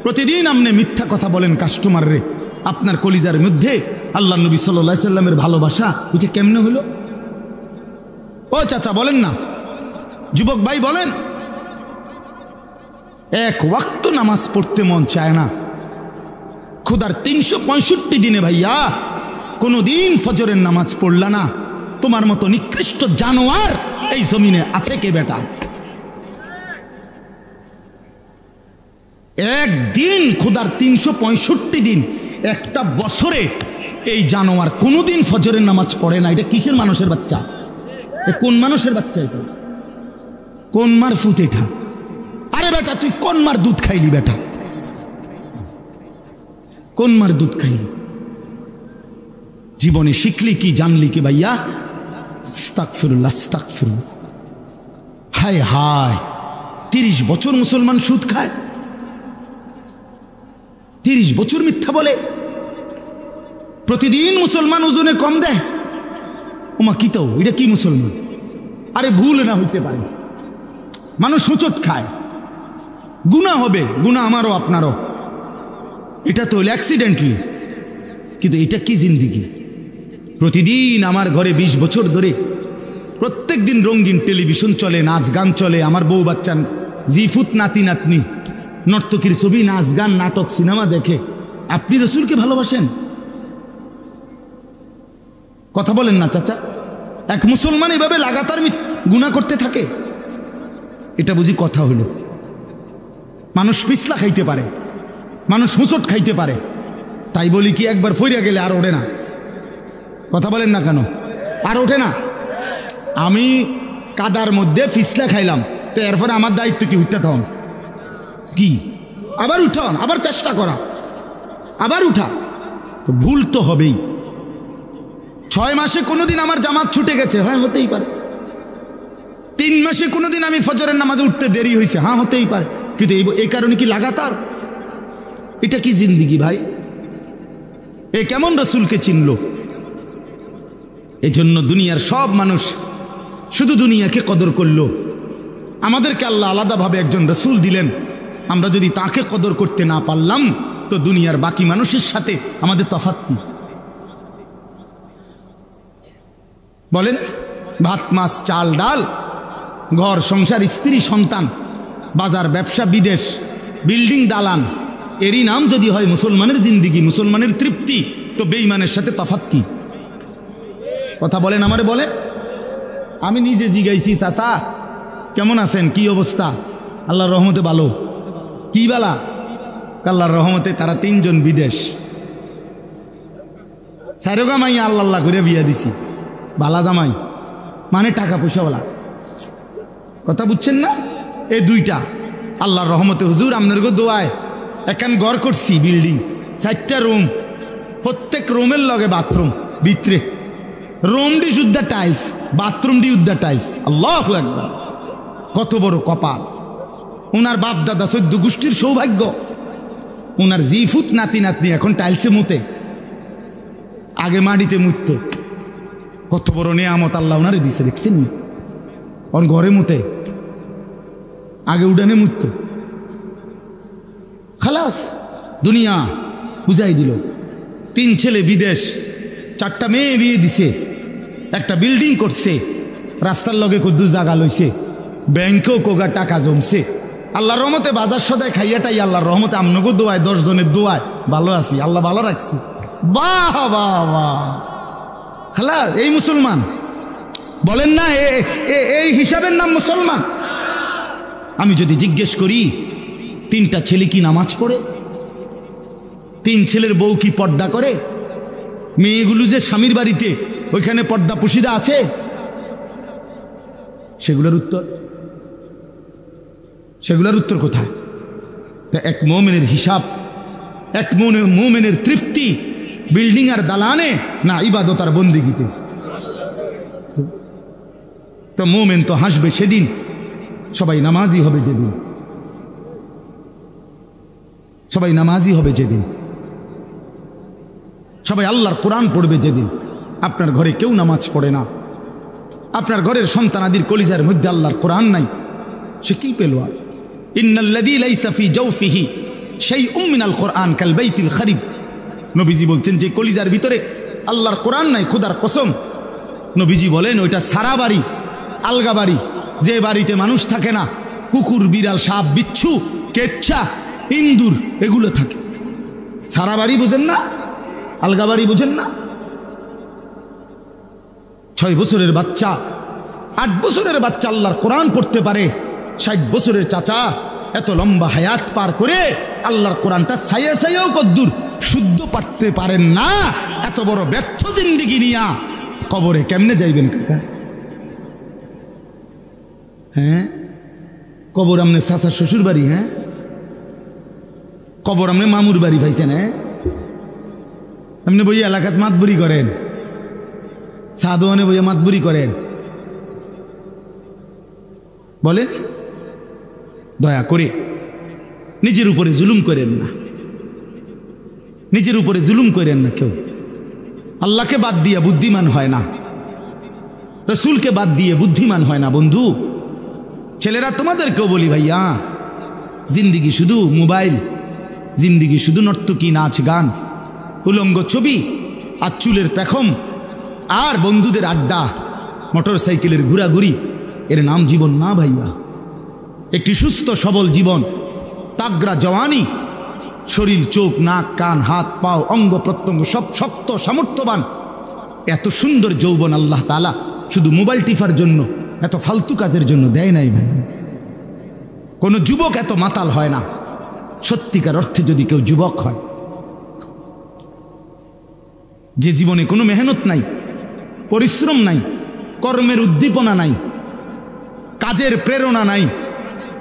প্রতিদিন আপনি মিথ্যা কথা বলেন কাস্টমাররে, আপনার কলিজার মধ্যে আল্লাহ নবী সাল্লাল্লাহু আলাইহি সাল্লামের ভালোবাসা এটা কেমনে হলো? ও চাচা বলেন না, যুবক ভাই বলেন। এক ওয়াক্ত নামাজ পড়তে মন চায় না, খোদার 365 দিনে ভাইয়া কোনোদিন ফজরের নামাজ পড়লা না, তোমার মতো নিকৃষ্ট জানোয়ার এই জমিনে আছে কে বেটা? একদিন খোদার 365 দিন, একটা বছরে এই জানোয়ার কোনোদিন ফজরের নামাজ পড়ে না। এটা কিসের মানুষের বাচ্চা? কোন মানুষের বাচ্চা এটা? কোন মার ফুত এটা? আরে বেটা তুই কোন মার দুধ খাইলি বেটা? কোন মার দুধ খাইলি? জীবনে শিখলি কি, জানলি কি ভাইয়া? আস্তাগফিরুল্লাহ, আস্তাগফিরুল্লাহ। হায় হায়, 30 বছর মুসলমান সুদ খায়, 30 বছর মিথ্যা বলে, প্রতিদিন মুসলমান ওজনে কম দেয়। ওমা কি তো, এটা কি মুসলমান? আরে ভুল না হইতে পারে, মানুষ হোঁচট খায়, গুনাহ হবে, গুনাহ আমারও আপনারও, এটা তো হলো অ্যাক্সিডেন্টলি। কিন্তু এটা কি জিন্দিগি? প্রতিদিন আমার ঘরে 20 বছর ধরে প্রত্যেক দিন রঙিন টেলিভিশন চলে, নাচ গান চলে, আমার বউ বাচ্চা জিফুত নাতি নাতনি নর্তকীর ছবি, নাচ গান, নাটক, সিনেমা দেখে। আপনি রসুলকে ভালোবাসেন? কথা বলেন না চাচা। এক মুসলমান এভাবে লাগাতার গুনাহ করতে থাকে, এটা বুঝি কথা হইল? মানুষ পিছলা খাইতে পারে, মানুষ হুঁচট খাইতে পারে, তাই বলি কি একবার ফইরা গেলে আর ওঠে না? কথা বলেন না কেন? আর ওঠে না। আমি কাদার মধ্যে পিছলা খাইলাম, তো এরপরে আমার দায়িত্ব কি উঠতে থাম? কি আবার উঠান, আবার চেষ্টা করা, আবার উঠা? ভুল তো হবেই। 6 মাসে কোনোদিন আমার জামাত ছুটে গেছে, হ্যাঁ হতেই পারে। 3 মাসে কোনোদিন আমি ফজরের নামাজে উঠতে দেরি হয়েছে, হ্যাঁ হতেই পারে। কিন্তু এই কারণে কি লাগাতার? এটা কি জিন্দিগি ভাই? এ কেমন রসুলকে চিনল? এজন্য দুনিয়ার সব মানুষ শুধু দুনিয়াকে কদর করলো। আমাদেরকে আল্লাহ আলাদাভাবে একজন রসুল দিলেন, আমরা যদি তাকে কদর করতে না পারলাম তো দুনিয়ার বাকি মানুষের সাথে আমাদের তফাৎ কি? বলেন। ভাত মাছ চাল ডাল, ঘর সংসার, স্ত্রী সন্তান, বাজার ব্যবসা, বিদেশ, বিল্ডিং দালান, এরই নাম যদি হয় মুসলমানের জিন্দিগি, মুসলমানের তৃপ্তি, তো বেঈমানের সাথে তফাৎ কি? কথা বলেন, আমারে বলেন। আমি নিজে জিগাইছি, চাচা কেমন আছেন, কি অবস্থা? আল্লাহর রহমতে ভালো। কি বালা? আল্লাহর রহমতে তারা 3 জন বিদেশ। সাইরোগা মাইয়া আল্লাহ আল্লাহ করে বিয়া দিছি, বালা জামাই, মানে টাকা পয়সাওয়ালা। কথা বুঝছেন না? এই 2টা আল্লাহর রহমতে। হুজুর আপনার গো দোয়ায় একান ঘর করছি, বিল্ডিং, 4টা রুম, প্রত্যেক রুমের লগে বাথরুম, ভিতরে রুম ডি শুদ্ধ টাইলস, বাথরুম ডি উদ্ধা টাইলস। আল্লাহু আকবার! কত বড় কপাল! ওনার বাপ দাদা 14 গোষ্ঠীর সৌভাগ্য। ওনার জিফুত নাতি নাতনি এখন টাইলসে মুতে, আগে মাটিতে মুতত। কত বড় নেয়ামত আল্লাহ ওনারে দিছে, দেখছেন? ওর ঘরে মুতে, আগে উডানে মুতত। খালাস, দুনিয়া বুঝাই দিল। 3 ছেলে বিদেশ, 4টা মেয়ে বিয়ে দিছে, একটা বিল্ডিং করছে, রাস্তার লগে কদ্দু জায়গা লইছে, ব্যাংকেও কোগা টাকা জমছে। আল্লাহর রহমতে বাজার সদায় খাইয়াটাই আল্লাহর রহমতে আমনগো দোয়ায়, 10 জনের দোয়ায় ভালো আছি, আল্লাহ ভালো রাখছি। বাহ বাহ বাহ! খালাস, এই মুসলমান বলেন না? এই হিসাবের নাম মুসলমান? আমি যদি জিজ্ঞেস করি 3টা ছেলে কি নামাজ পড়ে? 3 ছেলের বউ কি পর্দা করে? মেয়েগুলো যে স্বামীর বাড়িতে, ওইখানে পর্দা পুশিদা আছে? সেগুলোর উত্তর কোথায়? এক মুমিনের হিসাব, এক মুমিনের তৃপ্তি বিল্ডিং আর দালানে না ইবাদত আর বন্দিগিতে? তো মুমিন তো হাসবে সেদিন, সবাই নামাজি হবে যেদিন, সবাই নামাজি হবে যেদিন, সবাই আল্লাহর কোরআন পড়বে যেদিন। আপনার ঘরে কেউ নামাজ পড়ে না, আপনার ঘরের সন্তানাদির কলিজার মধ্যে আল্লাহর কোরআন নাই, সে কি পেল আজ? ইন্নাল্লাযী লাইসা ফী জাওফিহি শাইউম মিনাল কোরআন কাল বাইতিল খারিব। নবীজি বলছেন যে কলিজার ভিতরে আল্লাহর কোরআন নাই, খোদার কসম, নবীজি বলেন ওইটা সারা বাড়ি, আলগা বাড়ি, যে বাড়িতে মানুষ থাকে না, কুকুর, বিড়াল, সাপ, বিচ্ছু, কেচ্ছা, ইন্দুর এগুলো থাকে। সারা বাড়ি বুঝেন না? আলগা বাড়ি বুঝেন না? 6 বছরের বাচ্চা, 8 বছরের বাচ্চা আল্লাহর কোরআন পড়তে পারে। 60 বছরের চাচা এত লম্বা হায়াত পার করে আল্লাহর কোরআনটা ছাইয়া ছাইয়াও কদ্দুর শুদ্ধ পারতে পারেন না। এত বড় ব্যর্থ জিন্দিগি নিয়া কবরে কেমনে যাইবেন কাকা? হ্যাঁ, কবর আমনে চাচা শ্বশুর বাড়ি? হ্যাঁ, কবর আমনে মামুর বাড়ি পাইছেন? হ্যাঁ, আপনি বই এলাকাত মাতবুরি করেন, সাদোয়ানে বইয়া মাতবুরি করেন। বলেন, দয়া করে নিজের উপরে জুলুম করেন না, নিজের উপরে জুলুম করেন না। কেউ আল্লাহকে বাদ দিয়ে বুদ্ধিমান হয় না, রসুলকে বাদ দিয়ে বুদ্ধিমান হয় না। বন্ধু, ছেলেরা তোমাদেরকেও বলি, ভাইয়া জিন্দিগি শুধু মোবাইল, জিন্দিগি শুধু নর্তকী, নাচ গান, উলঙ্গ ছবি আর চুলের পেখম আর বন্ধুদের আড্ডা, মোটর সাইকেলের ঘোরাঘুরি, এর নাম জীবন না ভাইয়া। একটি সুস্থ সবল জীবন, তাগড়া জওয়ানি, শরীর, চোখ, নাক, কান, হাত, পাও, অঙ্গ প্রত্যঙ্গ সব শক্ত সামর্থ্যবান, এত সুন্দর যৌবন আল্লাহ তাআলা শুধু মোবাইল টিফার জন্য, এত ফালতু কাজের জন্য দেয় নাই ভাই। কোনো যুবক এত মাতাল হয় না সত্যিকার অর্থে যদি কেউ যুবক হয়, যে জীবনে কোনো মেহনত নাই, পরিশ্রম নাই, কর্মের উদ্দীপনা নাই, কাজের প্রেরণা নাই,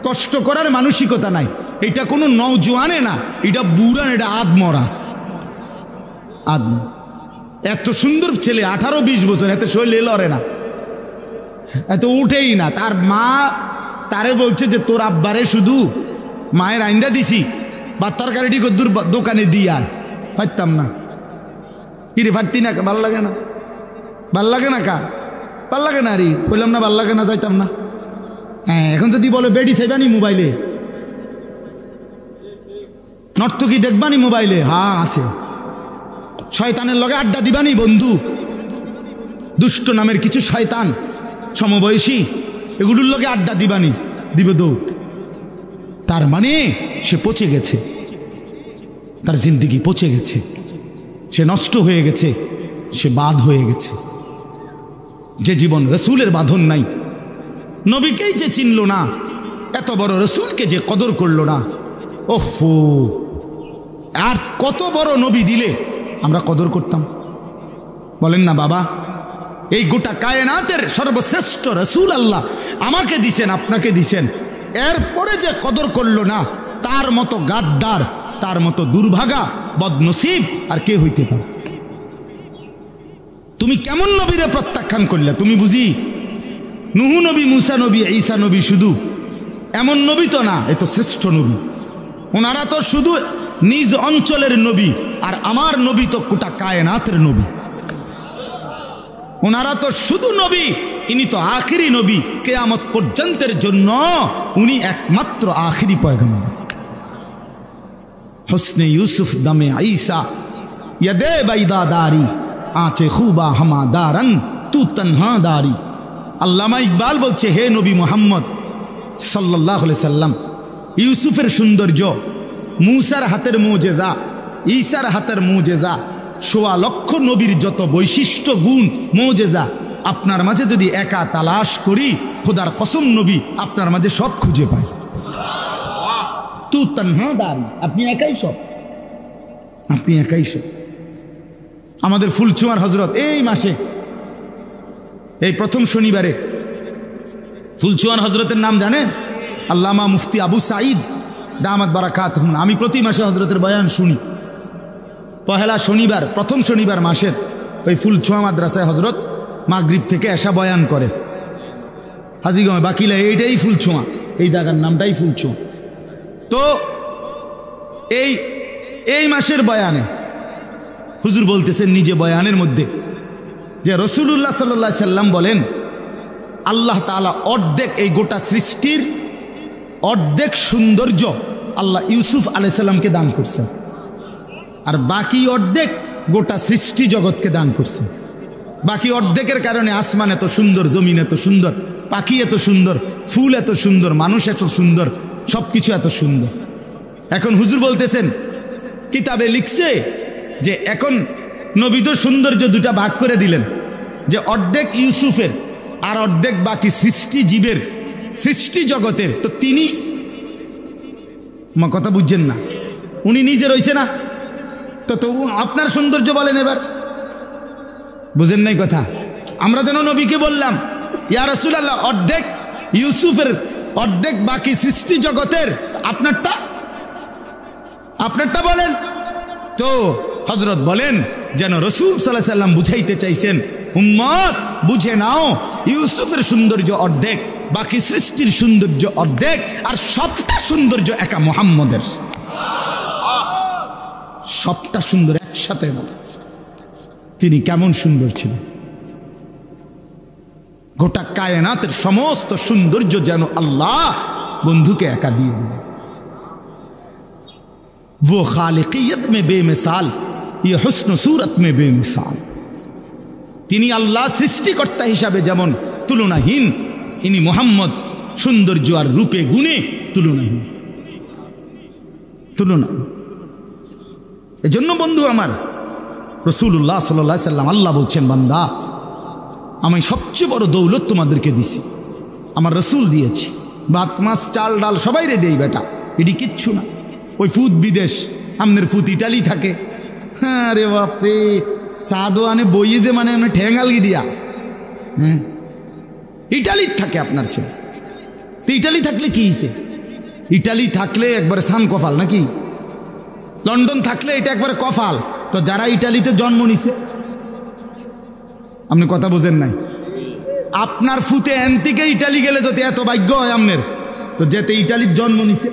কষ্ট করার মানসিকতা নাই। এটা কোনো নওজোয়ানে না, এটা বুড়ান, এটা আদমরা। এত সুন্দর ছেলে 18-20 বছর, এত শৈলে লড়ে না, এত উঠেই না। তার মা তারে বলছে যে তোর আব্বারে শুধু মায়ের আইন্দা দিছি, বা তরকারিটি কদ্দুর দোকানে দিয়া পারতাম না। কিরে ফাটতি না, ভাল লাগে না, ভাল লাগে না, কা ভাল লাগে না রে, বললাম না ভাল লাগে না, যাইতাম না। হ্যাঁ, এখন যদি বলো বেডি চাইবানি মোবাইলে, নর্তকী দেখবানি মোবাইলে, হ্যাঁ আছে, শয়তানের লগে আড্ডা দিবানি বন্ধু, দুষ্ট নামের কিছু শয়তান সমবয়সী, এগুলোর লগে আড্ডা দিবানি, দিবে দৌড়। তার মানে সে পচে গেছে, তার জিন্দিগি পচে গেছে, সে নষ্ট হয়ে গেছে, সে বাদ হয়ে গেছে। যে জীবন রসুলের বাঁধন নাই, নবীকেই যে চিনল না, এত বড় রসুলকে যে কদর করলো না, ওহো, আর কত বড় নবী দিলে আমরা কদর করতাম, বলেন না বাবা? এই গোটা কায়নাতের সর্বশ্রেষ্ঠ রসুল আল্লাহ আমাকে দিছেন, আপনাকে দিছেন, এরপরে যে কদর করলো না, তার মতো গাদ্দার, তার মতো দুর্ভাগা, বদনসিব আর কে হইতে পারে? তুমি কেমন নবীরে প্রত্যাখ্যান করলে? তুমি বুঝি নুহু নবী, মুসা নবী, ঈসা নবী শুধু এমন নবী তো না, এ তো শ্রেষ্ঠ নবী। ওনারা তো শুধু নিজ অঞ্চলের নবী, আর আমার নবী তো গোটা কায়নাতের নবী। ওনারা তো শুধু নবী, ইনি তো আখিরি নবী, কিয়ামত পর্যন্তের জন্য উনি একমাত্র আখিরি পয়গম্বর। হুসনে ইউসুফ দমে ঈসা, ইয়াদে বাইদাদারি, আঁচে খুবা হামাদারন তু তনহা দারি। আল্লামা ইকবাল বলছে, হে নবী মুহাম্মদ সাল্লাল্লাহু আলাইহি সাল্লাম, ইউসুফের সৌন্দর্য, মুসার হাতের মুজেজা, ঈসার হাতের মুজেজা, ১৬ লক্ষ নবীর যত বৈশিষ্ট্য, গুণ, মুজেজা আপনার মাঝে যদি একা তালাশ করি, খোদার কসম নবী আপনার মাঝে সব খুঁজে পাই। তু তনহা দারি, আপনি একাই সব, আপনি একাই সব। আমাদের ফুলচুয়ার হজরত এই মাসে, এই প্রথম শনিবারে ফুলচুয়ার হজরতের নাম জানেন? আল্লামা মুফতি আবু সাঈদ দামাত বারাকাতুহু। আমি প্রতি মাসে হজরতের বয়ান শুনি। পহেলা শনিবার, প্রথম শনিবার মাসের ওই ফুলচুয়া মাদ্রাসায় হজরত মাগরিব থেকে এসা বয়ান করে হাজিগঞ্জ বাকিলা, এইটাই ফুলচুয়া, এই জায়গার নামটাই ফুলচুয়া। তো এই মাসের বয়ানে হুজুর বলতেছেন নিজে বয়ানের মধ্যে যে রাসূলুল্লাহ সাল্লাল্লাহু আলাইহি সাল্লাম বলেন, আল্লাহ তাআলা অর্ধেক, এই গোটা সৃষ্টির অর্ধেক সৌন্দর্য আল্লাহ ইউসুফ আলাইহিস সালামকে দান করছেন, আর বাকি অর্ধেক গোটা সৃষ্টি জগৎকে দান করছেন। বাকি অর্ধেকের কারণে আসমান এত সুন্দর, জমিন এত সুন্দর, পাখি এত সুন্দর, ফুল এত সুন্দর, মানুষ এত সুন্দর, সবকিছু এত সুন্দর। এখন হুজুর বলতেছেন, কিতাবে লিখছে যে এখন নবী তো সৌন্দর্য দুটা ভাগ করে দিলেন, যে অর্ধেক ইউসুফের আর অর্ধেক বাকি সৃষ্টি জীবের, সৃষ্টি জগতের। তো তিনি কথা বুঝছেন না, উনি নিজে রয়েছে না, তো আপনার সৌন্দর্য বলেন এবার, বুঝেন নাই কথা? আমরা যেন নবীকে বললাম, ইয়া রাসূলুল্লাহ, অর্ধেক ইউসুফের, অর্ধেক বাকি সৃষ্টি জগতের, আপনারটা বলেন। তো হযরত বলেন, যেন রাসূল সাল্লাল্লাহু আলাইহি সাল্লাম বুঝাইতে চাইছেন, উম্মত বুঝে নাও, ইউসুফের সৌন্দর্য অর্ধেক, বাকি সৃষ্টির সৌন্দর্য অর্ধেক, আর সবটা সৌন্দর্য একা মুহাম্মদের। সবটা সুন্দর একসাথে। তিনি কেমন সুন্দর ছিলেন! গোটা কায়নাতের সমস্ত সৌন্দর্য যেন আল্লাহ বন্ধুকে একা দিয়ে দিলেন। वो खालिकियत में बेमिसाल, ये हुस्न सूरत में बेमिसाल। তিনি আল্লাহ সৃষ্টিকর্তা হিসাবে যেমন তুলনাহীন, ইনি মুহাম্মদ সৌন্দর্য আর রূপে গুণে তুলনাহীন, তুলনা। এজন্য বন্ধু আমার, রাসূলুল্লাহ সাল্লাল্লাহু আলাইহি সাল্লাম আল্লাহ বলছেন, বান্দা আমি সবচেয়ে বড় দৌলত তোমাদেরকে দিছি, আমার রসুল দিয়েছি। ভাত মাছ চাল ডাল সবাই রে দেই বেটা, এটি কিচ্ছু না। ওই ফুত বিদেশ, আমনের ফুত ইটালি থাকে। হ্যাঁ রে বাপরে, চা দোয়ানে বইয়ে যে মানে আপনি ঠেঙ্গালি দিয়া, হ্যাঁ ইটালির থাকে আপনার ছেলে। তো ইটালি থাকলে কি হয়েছে? ইটালি থাকলে একবারে সান কফাল নাকি? লন্ডন থাকলে এটা একবারে কফাল। তো যারা ইটালিতে জন্ম নিছে, আপনি কথা বোঝেন নাই? আপনার ফুতে এন থেকে ইটালি গেলে যদি এত ভাগ্য হয় আপনার, তো যেতে ইটালির জন্ম নিছে,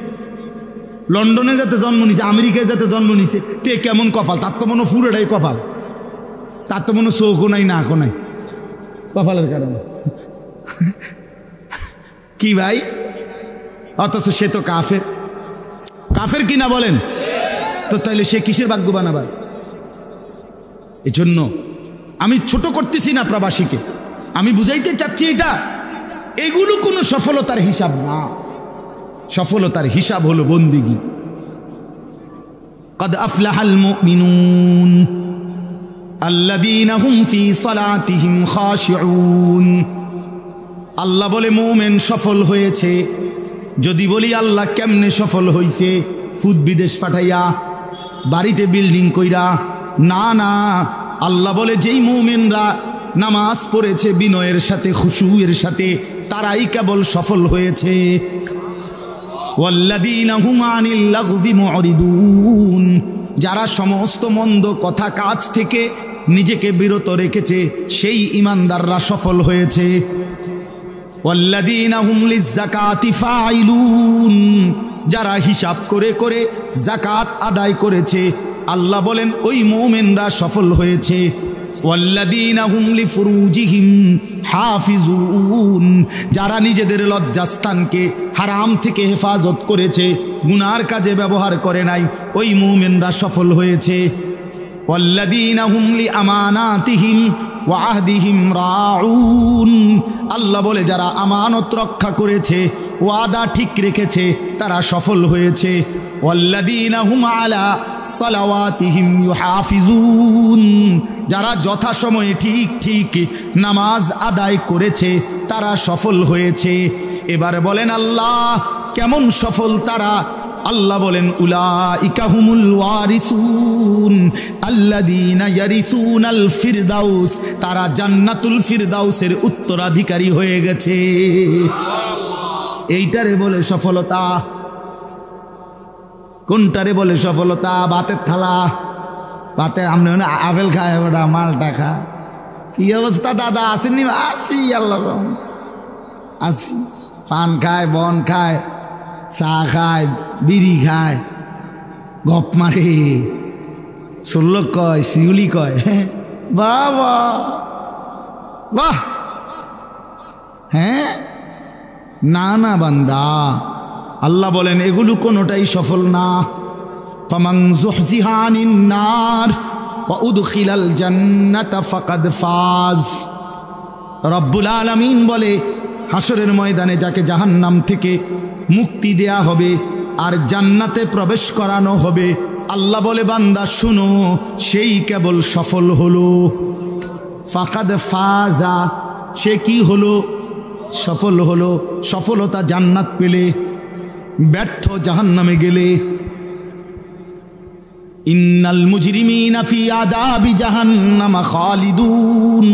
লন্ডনে যাতে জন্ম নিছে, আমেরিকায় যাতে জন্ম নিছে, তে কেমন কপাল? তার তো মনে পুরোটাই কপাল, তার তো মনে চোখও নাই নাকও নাই, কপালের কারণে। কি ভাই? অথচ সে তো কাফের, কাফের কিনা বলেন? তো তাইলে সে কিসের ভাগ্যবান আবার? এজন্য আমি ছোট করতেছি না প্রবাসীকে, আমি বুঝাইতে চাচ্ছি এটা, এগুলো কোনো সফলতার হিসাব না। সফলতার হিসাব হলো বন্দেগী। قد أفلح المؤمنون الذين هم في صلاتهم خاشعون। আল্লাহ বলে মুমিন সফল হয়েছে। যদি বলি আল্লাহ কেমনে সফল হইছে, ফুদ বিদেশ পাঠাইয়া, বাড়িতে বিল্ডিং কইরা? না না, আল্লাহ বলে যেই মুমিনরা নামাজ পড়েছে বিনয়ের সাথে, খুশুয়ের সাথে, তারাই কেবল সফল হয়েছে। ওয়াল্লাযীনা হুম আনিল লাগযি মুরিদুন, যারা সমস্ত মন্দ কথা কাজ থেকে নিজেকে বিরত রেখেছে, সেই ঈমানদাররা সফল হয়েছে। ওয়াল্লাযীনা হুম লিয-যাকাতি ফাইলুন, যারা হিসাব করে করে যাকাত আদায় করেছে, আল্লাহ বলেন ওই মুমিনরা সফল হয়েছে। ওয়াল্লাযীনা হুম লিফুরুজিহিম হাফিজুন, যারা নিজেদের লজ্জাস্থানকে হারাম থেকে হেফাজত করেছে, গুনার কাজে ব্যবহার করে নাই, ওই মুমিনরা সফল হয়েছে। ওয়াল্লাযীনা হুম লিআমানাতিহিম ওয়া আহদিহিম রাউন, আল্লাহ বলে যারা আমানত রক্ষা করেছে, ওয়াদা ঠিক রেখেছে, তারা সফল হয়েছে। ওয়াল্লাযীনা হুম আলা সালাওয়াতিহিম ইউহাফিজুন, যারা যথাসময়ে ঠিক ঠিক নামাজ আদায় করেছে, তারা সফল হয়েছে। এবার বলেন আল্লাহ কেমন সফল তারা? আল্লাহ বলেন উলাইকা হুমুল ওয়ারিসুন আল্লাযীনা ইয়ারিসুনাল ফিরদাউস, তারা জান্নাতুল ফিরদাউসের উত্তরাধিকারী হয়ে গেছে। এইটারে বলে সফলতা। কোনটারে বলে সফলতা? ভাতের থালা, ভাতে আপনি আপেল খায়, ওটা মালটা খা। কি অবস্থা দাদা? আসেননি? আসি, আল্লাহ আসি। পান খায়, বন খায়, চা খায়, বিড়ি খায়, গপ মারে, ষোল্ল কয়, শিউলি কয়, বাবা বাহ। হ্যাঁ না না বান্দা, আল্লাহ বলেন এগুলো কোনোটাই সফল না। ফামান যুহজিহা আনিন নার ওয়া উদখিলাল জান্নাতা ফাকাদ ফাজ। রব্বুল আলামিন বলে হাসরের ময়দানে যাকে জাহান্নাম থেকে মুক্তি দেয়া হবে আর জান্নাতে প্রবেশ করানো হবে, আল্লাহ বলে বান্দা শুনো, সেই কেবল সফল হলো। ফাকাদ ফাজা, সে কি হলো? সফল হলো। সফলতা জান্নাত পেলে, ব্যর্থ জাহান্নামে গেলে। ইন্নাল মুজরিমিনা ফি আযাবি জাহান্নামা খালিদুন,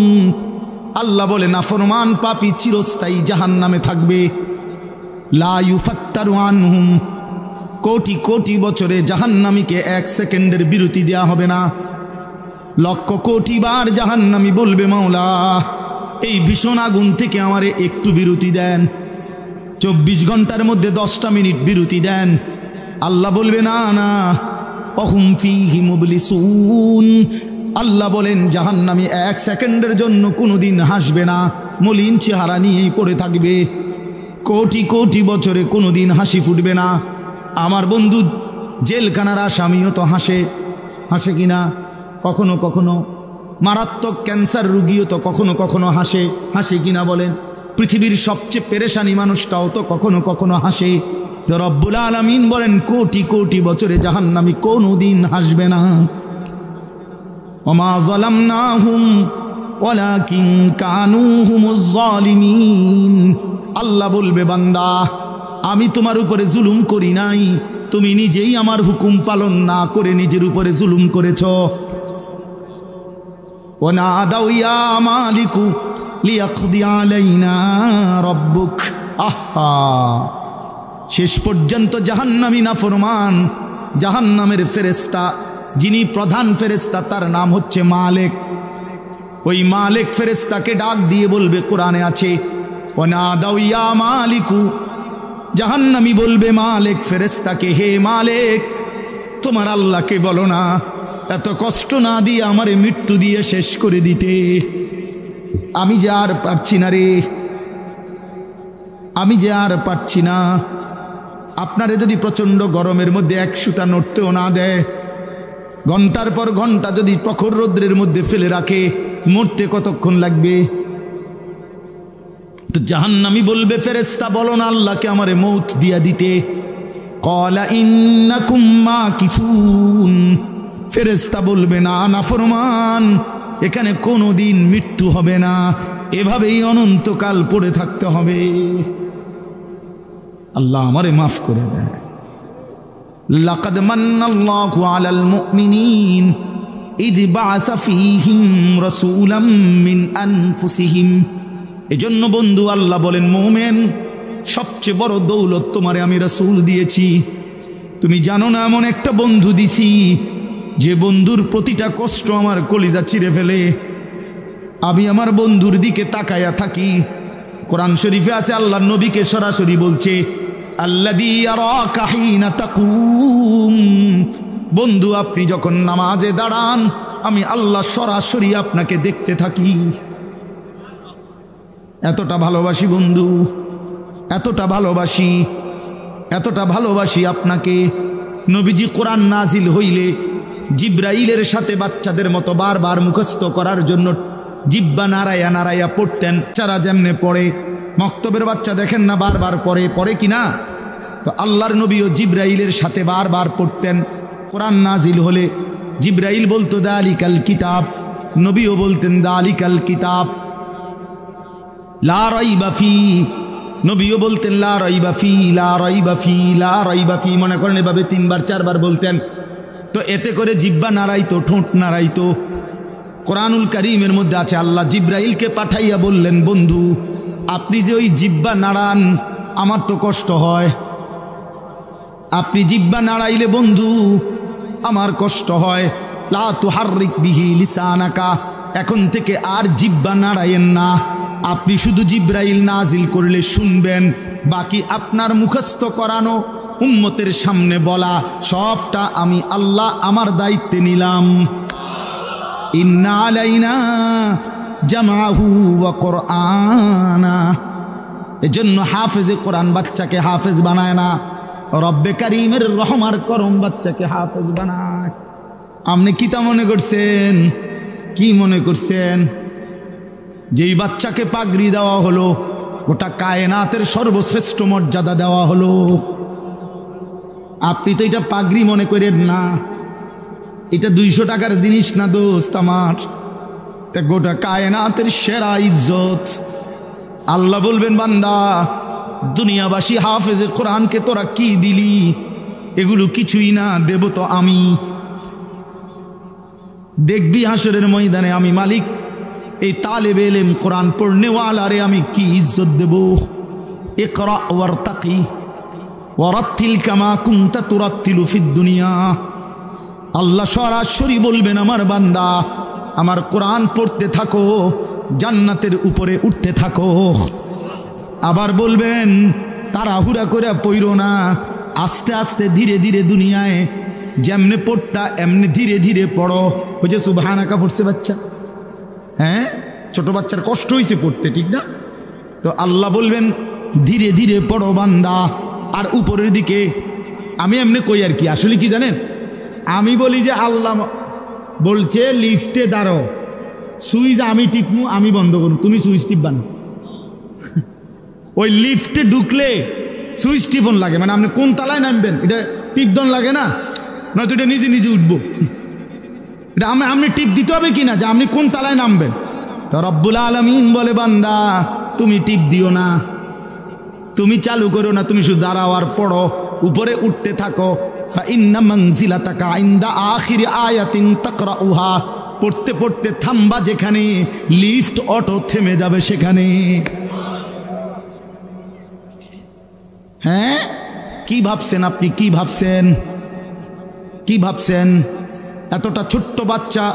আল্লাহ বলে নাফরমান পাপী চিরস্থায়ী জাহান্নামে থাকবে। লা ইউফাত্তারু আনহুম, কোটি কোটি বছরে জাহান্নামীকে এক সেকেন্ডের বিরতি দেয়া হবে না। লক্ষ কোটি বার জাহান্নামী বলবে মাওলা এই ভীষণ আগুন থেকে আমারে একটু বিরতি দেন, 24 ঘন্টার মধ্যে 10টা মিনিট বিরতি দেন। আল্লাহ বলবে না না, অহুম ফীহি মুবলিসুন, আল্লাহ বলেন জাহান্নামী এক সেকেন্ডের জন্য কোনোদিন হাসবে না, মলিন চেহারা নিয়েই পড়ে থাকবে। কোটি কোটি বছরে কোনোদিন হাসি ফুটবে না। আমার বন্ধু জেলখানার আসামিও তো হাসে, হাসে কিনা? কখনো কখনো মারাত্মক ক্যান্সার রুগীও তো কখনো কখনো হাসে, হাসে কিনা বলেন? পৃথিবীর সবচেয়ে পেরেশানি মানুষটাও তো কখনো কখনো হাসে। তো রব্বুল আলামিন বলেন কোটি কোটি বছরে জাহান্নামী কোনোদিন হাসবে না। ওমা যালামনাহুম ওয়ালাকিন কানু হুমুজ যালিমিন। আল্লাহ বলবে বান্দা আমি তোমার উপরে জুলুম করি নাই, তুমি নিজেই আমার হুকুম পালন না করে নিজের উপরে জুলুম করেছ। ওয়ানাদাউ ইয়া মালিকু লিয়াকদি আলাইনা রাব্বুক। আহা, শেষ পর্যন্ত জাহান্নামী নাফরমান, জাহান্নামের ফেরেশতা, যিনি প্রধান ফেরেশতা তার নাম হচ্ছে মালিক। ওই মালিক ফেরেশতাকে ডাক দিয়ে বলবে, কোরআনে আছে ওয়ানাদাউ ইয়া মালিকু, জাহান্নামী বলবে মালিক ফেরেশতাকে, হে মালিক তোমার আল্লাহকে বলো না এত কষ্ট না দিয়ে আমারে মৃত্যু দিয়ে শেষ করে দিতে, আমি যে আর পারছি না রে, আমি যে আর পারছি না। আপনারে যদি প্রচণ্ড গরমের মধ্যে এক সুতা নড়তেও না দেয়, ঘন্টার পর ঘন্টা যদি প্রখর রৌদ্রের মধ্যে ফেলে রাখে, মরতে কতক্ষণ লাগবে? তো জাহান্নামী বলবে ফেরেশতা বলো না আল্লাহকে আমারে মৌত দিয়া দিতে। ক্বালা ইন্নাকুম মাকিথুন, ফেরেশতা বলবে না নাফরমান এখানে কোনোদিন মৃত্যু হবে না, এভাবেই অনন্তকাল পড়ে থাকতে হবে। আল্লাহ আমারে মাফ করে দেয়। লাকাদ মান্নাল্লাহু আলাল মুমিনিন ইয বাআসা ফীহিম রাসূলাম মিন আনফুসিহিম। এজন্য বন্ধু আল্লাহ বলেন মুমিন সবচেয়ে বড় দৌলত তোমারে আমি রাসূল দিয়েছি। তুমি জানো না এমন একটা বন্ধু দিছি যে বন্ধুর প্রতিটা কষ্ট আমার কলিজা ছিঁড়ে ফেলে। আমি আমার বন্ধুর দিকে তাকায়া থাকি। কোরআন শরীফে আছে আল্লাহর নবীকে সরাসরি বলছে আল্লাযী ইয়ারাকা হিনা তাকুম, বন্ধু আপনি যখন নামাজে দাঁড়ান আমি আল্লাহ সরাসরি আপনাকে দেখতে থাকি। এতটা ভালোবাসি বন্ধু, এতটা ভালোবাসি, এতটা ভালোবাসি আপনাকে। নবীজি কোরআন নাজিল হইলে জিব্রাইলের সাথে বাচ্চাদের মতো বারবার মুখস্থ করার জন্য জিব্বা নাড়াইয়া নাড়াইয়া পড়তেন। চারা যেমনে পড়ে, মক্তবের বাচ্চা দেখেন না বারবার পড়ে, পড়ে কিনা? তো আল্লাহর নবীও জিব্রাইলের সাথে বারবার পড়তেন। কোরআন নাজিল হলে জিব্রাইল বলতো দালিকাল কিতাব, নবীও বলতেন দালিকাল কিতাব লা রাইবা ফি, নবীও বলতেন লা রাইবা ফি, লা রাইবা ফি, লা রাইবা ফি। মনে করেন এভাবে 3বার 4বার বলতেন। তো এতে করে জিব্বা নাড়াইতো, ঠোঁট নাড়াইতো। কোরআনুল কারীমের মধ্যে আছে আল্লাহ জিব্রাইলকে পাঠাইয়া বললেন বন্ধু আপনি যে ওই জিব্বা নাড়ান আমার তো কষ্ট হয়, আপনি জিব্বা নাড়াইলে বন্ধু আমার কষ্ট হয়। লা তুহাররিক বিহি লিসানাকা, এখন থেকে আর জিব্বা নাড়াইয়েন না, আপনি শুধু জিব্রাইল নাজিল করলে শুনবেন, বাকি আপনার মুখস্থ করানো উম্মতের সামনে বলা সবটা আমি আল্লাহ আমার দায়িত্বে নিলাম। ইন্না আলাইনা জামাহু ওয়া কুরআনা। এজন্য হাফেজে কোরআন বাচ্চাকে হাফেজ বানায় না, রব্বে কারীমের রহমার করম বাচ্চাকে হাফেজ বানায়। আপনি কি তা মনে করছেন? কি মনে করছেন? যেই বাচ্চাকে পাগড়ি দেওয়া হলো, গোটা কায়নাতের সর্বশ্রেষ্ঠ মর্যাদা দেওয়া হলো, আপনি তো এটা পাগড়ি মনে করেন না, এটা 200 টাকার জিনিস না দোস্ত আমার, এটা গোটা কায়নাতের সেরা ইজ্জত। আল্লাহ বলবেন বান্দা দুনিয়াবাসী হাফেজে কোরআনকে তোরা কি দিলি? এগুলো কিছুই না, দেব তো আমি। দেখবি হাসরের ময়দানে আমি মালিক এই তালেবে ইলম কোরআন পড়নেওয়ালারে আমি কি ইজ্জত দেব। ইকরা ওয়ারতাকি ওয়ারাত্তিল কামা কুনতা তুরাত্তিলু ফিদ দুনিয়া। আল্লাহ সরাসরি বলবেন আমার বান্দা আমার কোরআন পড়তে থাকো, জান্নাতের উপরে উঠতে থাকো। আবার বলবেন তাড়াহুড়া করে পড়ো না, আস্তে আস্তে ধীরে ধীরে দুনিয়ায় যেমনে পড়তা এমনি ধীরে ধীরে পড়ো। ওই যে সুবহানাকা পড়ছে বাচ্চা, হ্যাঁ ছোট বাচ্চার কষ্ট হয়েছে পড়তে, ঠিক না? তো আল্লাহ বলবেন ধীরে ধীরে পড়ো বান্দা। আর উপরের দিকে আমি এমনি কই আর কি, আসলে কি জানেন, আমি বলি যে আল্লাহ বলছে লিফটে দাঁড়ো, সুইচ আমি টিপমু, আমি বন্ধ করুন, তুমি সুইচ টিপবা না। ওই লিফটে ঢুকলে সুইচ টিপন লাগে, মানে আপনি কোন তালায় নামবেন এটা টিপদন লাগে না, নয়তো এটা নিজে নিজে উঠবো। এটা আপনি টিপ দিতে হবে কিনা যে আপনি কোন তালায় নামবেন। তো রব্বুল আলামিন বলে বান্দা তুমি টিপ দিও না, তুমি চালু করো না, তুমি শুধু দাঁড়াও আর পড়ো, উপরে উঠতে থাকো। ফাইন্না মানজিলাতাকা ইনদা আখিরি আয়াতিন তাকরাউহা, পড়তে পড়তে থামবা যেখানে, লিফট অটো থেমে যাবে সেখানে। হ্যাঁ, কি ভাবছেন আপনি, কি ভাবছেন, কি ভাবছেন? এতটা ছোট্ট বাচ্চা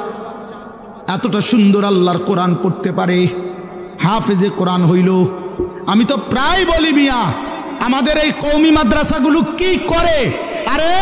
এতটা সুন্দর আল্লাহর কোরআন পড়তে পারে, হাফেজে কোরআন হইল। আমি তো প্রায় বলি মিয়া, আমাদের এই কওমি মাদ্রাসাগুলো কি করে? আরে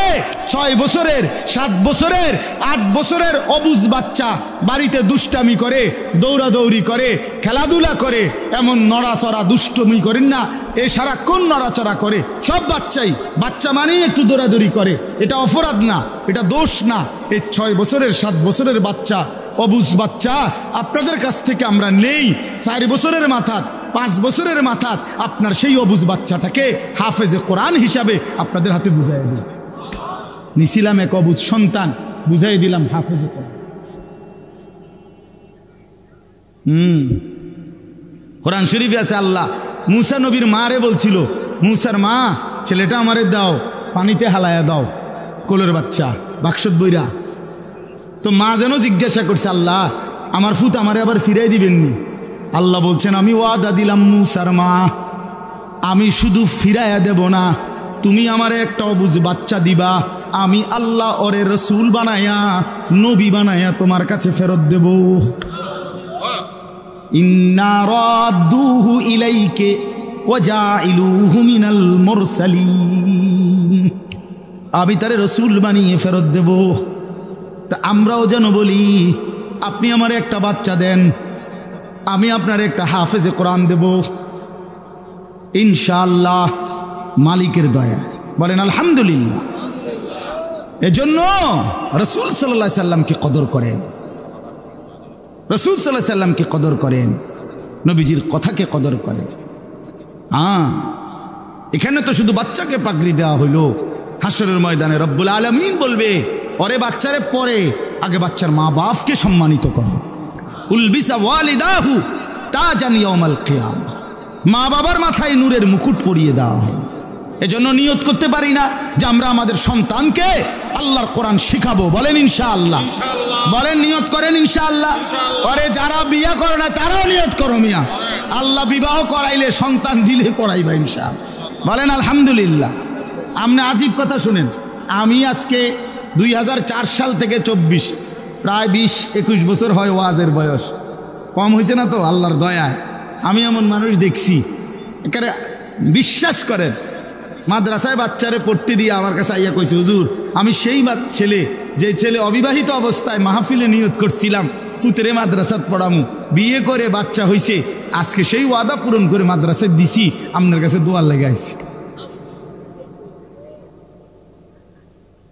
6 বছরের 7 বছরের 8 বছরের অবুঝ বাচ্চা বাড়িতে দুষ্টামি করে, দৌড়াদৌড়ি করে, খেলাধুলা করে, এমন নড়াচড়া দুষ্টমি করেন না, এ সারাক্ষণ নড়াচড়া করে। সব বাচ্চাই, বাচ্চা মানেই একটু দৌড়াদৌড়ি করে, এটা অপরাধ না, এটা দোষ না। এই 6 বছরের 7 বছরের বাচ্চা, অবুঝ বাচ্চা আপনাদের কাছ থেকে আমরা নেই, 4 বছরের মাথাত 5 বছরের মাথাত আপনার সেই অবুঝ বাচ্চাটাকে হাফেজে কোরআন হিসাবে আপনাদের হাতে বুঝাই দিই। নিছিলাম এক অবুঝ সন্তান, বুঝাই দিলাম হাফেজে কোরআন। কোরআন শরীফে আছে আল্লাহ মুসা নবীর মারে বলছিল, মুসার মা ছেলেটা আমারে দাও, পানিতে হালায়া দাও, কোলের বাচ্চা বাক্সত বইরা। তো মা যেন জিজ্ঞাসা করছে, আল্লাহ আমার ফুত আমারে আবার ফিরাই দিবেননি? আল্লাহ বলছেন, আমি ওয়াদা দিলাম মুসার মা, আমি শুধু ফিরাইয়া দেব না, তুমি আমারে একটা অবুঝ বাচ্চা দিবা, আমি আল্লাহ ওরে রসুল বানায়া নবী বানায়া তোমার কাছে ফেরত দেব। ইন্না রাদ্দুহু ইলাইকে ওয়া জাইলুহু মিনাল মুরসালিন, আমি তারে রসুল বানিয়ে ফেরত দেব। তা আমরাও যেন বলি, আপনি আমারে একটা বাচ্চা দেন, আমি আপনার একটা হাফেজে কোরআন দেব ইনশাআল্লাহ, মালিকের দয়া। বলেন আলহামদুলিল্লাহ। এজন্য রাসূল সাল্লাল্লাহু আলাইহি সাল্লামকে কদর করেন, রাসূল সাল্লাল্লাহু আলাইহি সাল্লামকে কদর করেন, নবীজির কথাকে কদর করেন। এখানে তো শুধু বাচ্চাকে পাগড়ি দেওয়া হইল, হাসরের ময়দানে রব্বুল আলামিন বলবে, ওরে বাচ্চারে পরে আগে বাচ্চার মা বাপকে সম্মানিত করো। উলবিসা ওয়ালিদাহু তাজান ইয়াউমাল কিয়ামা, মা বাবার মাথায় নূরের মুকুট পরিয়ে দেওয়া হয়। এজন্য নিয়ত করতে পারি না যে আমরা আমাদের সন্তানকে আল্লাহর কোরআন শিখাবো। বলেন ইনশাআল্লাহ, বলেন নিয়ত করেন ইনশাআল্লাহ। আরে যারা বিয়া করে না তারাও নিয়ত করো মিয়া, আল্লাহ বিবাহ করাইলে সন্তান দিলে পড়াইবা ইনশাআল্লাহ। বলেন আলহামদুলিল্লাহ। আপনি আজীব কথা শুনেন, আমি আজকে 2004 সাল থেকে 24, প্রায় 20-21 বছর হয় ওয়াজের বয়স, কম হয়েছে না তো আল্লাহর দয়ায়। আমি এমন মানুষ দেখছি, একেবারে বিশ্বাস করেন, মাদ্রাসায় বাচ্চারে পড়তে দিয়ে আমার কাছে আইয়া কইছে, হুজুর আমি সেই ছেলে, যে ছেলে অবিবাহিত অবস্থায় মাহফিলে নিয়ত করছিলাম পুত্রে মাদ্রাসাত পড়ামু, বিয়ে করে বাচ্চা হয়েছে, আজকে সেই ওয়াদা পূরণ করে মাদ্রাসায় দিছি, আপনার কাছে দোয়ার লেগে আইছি।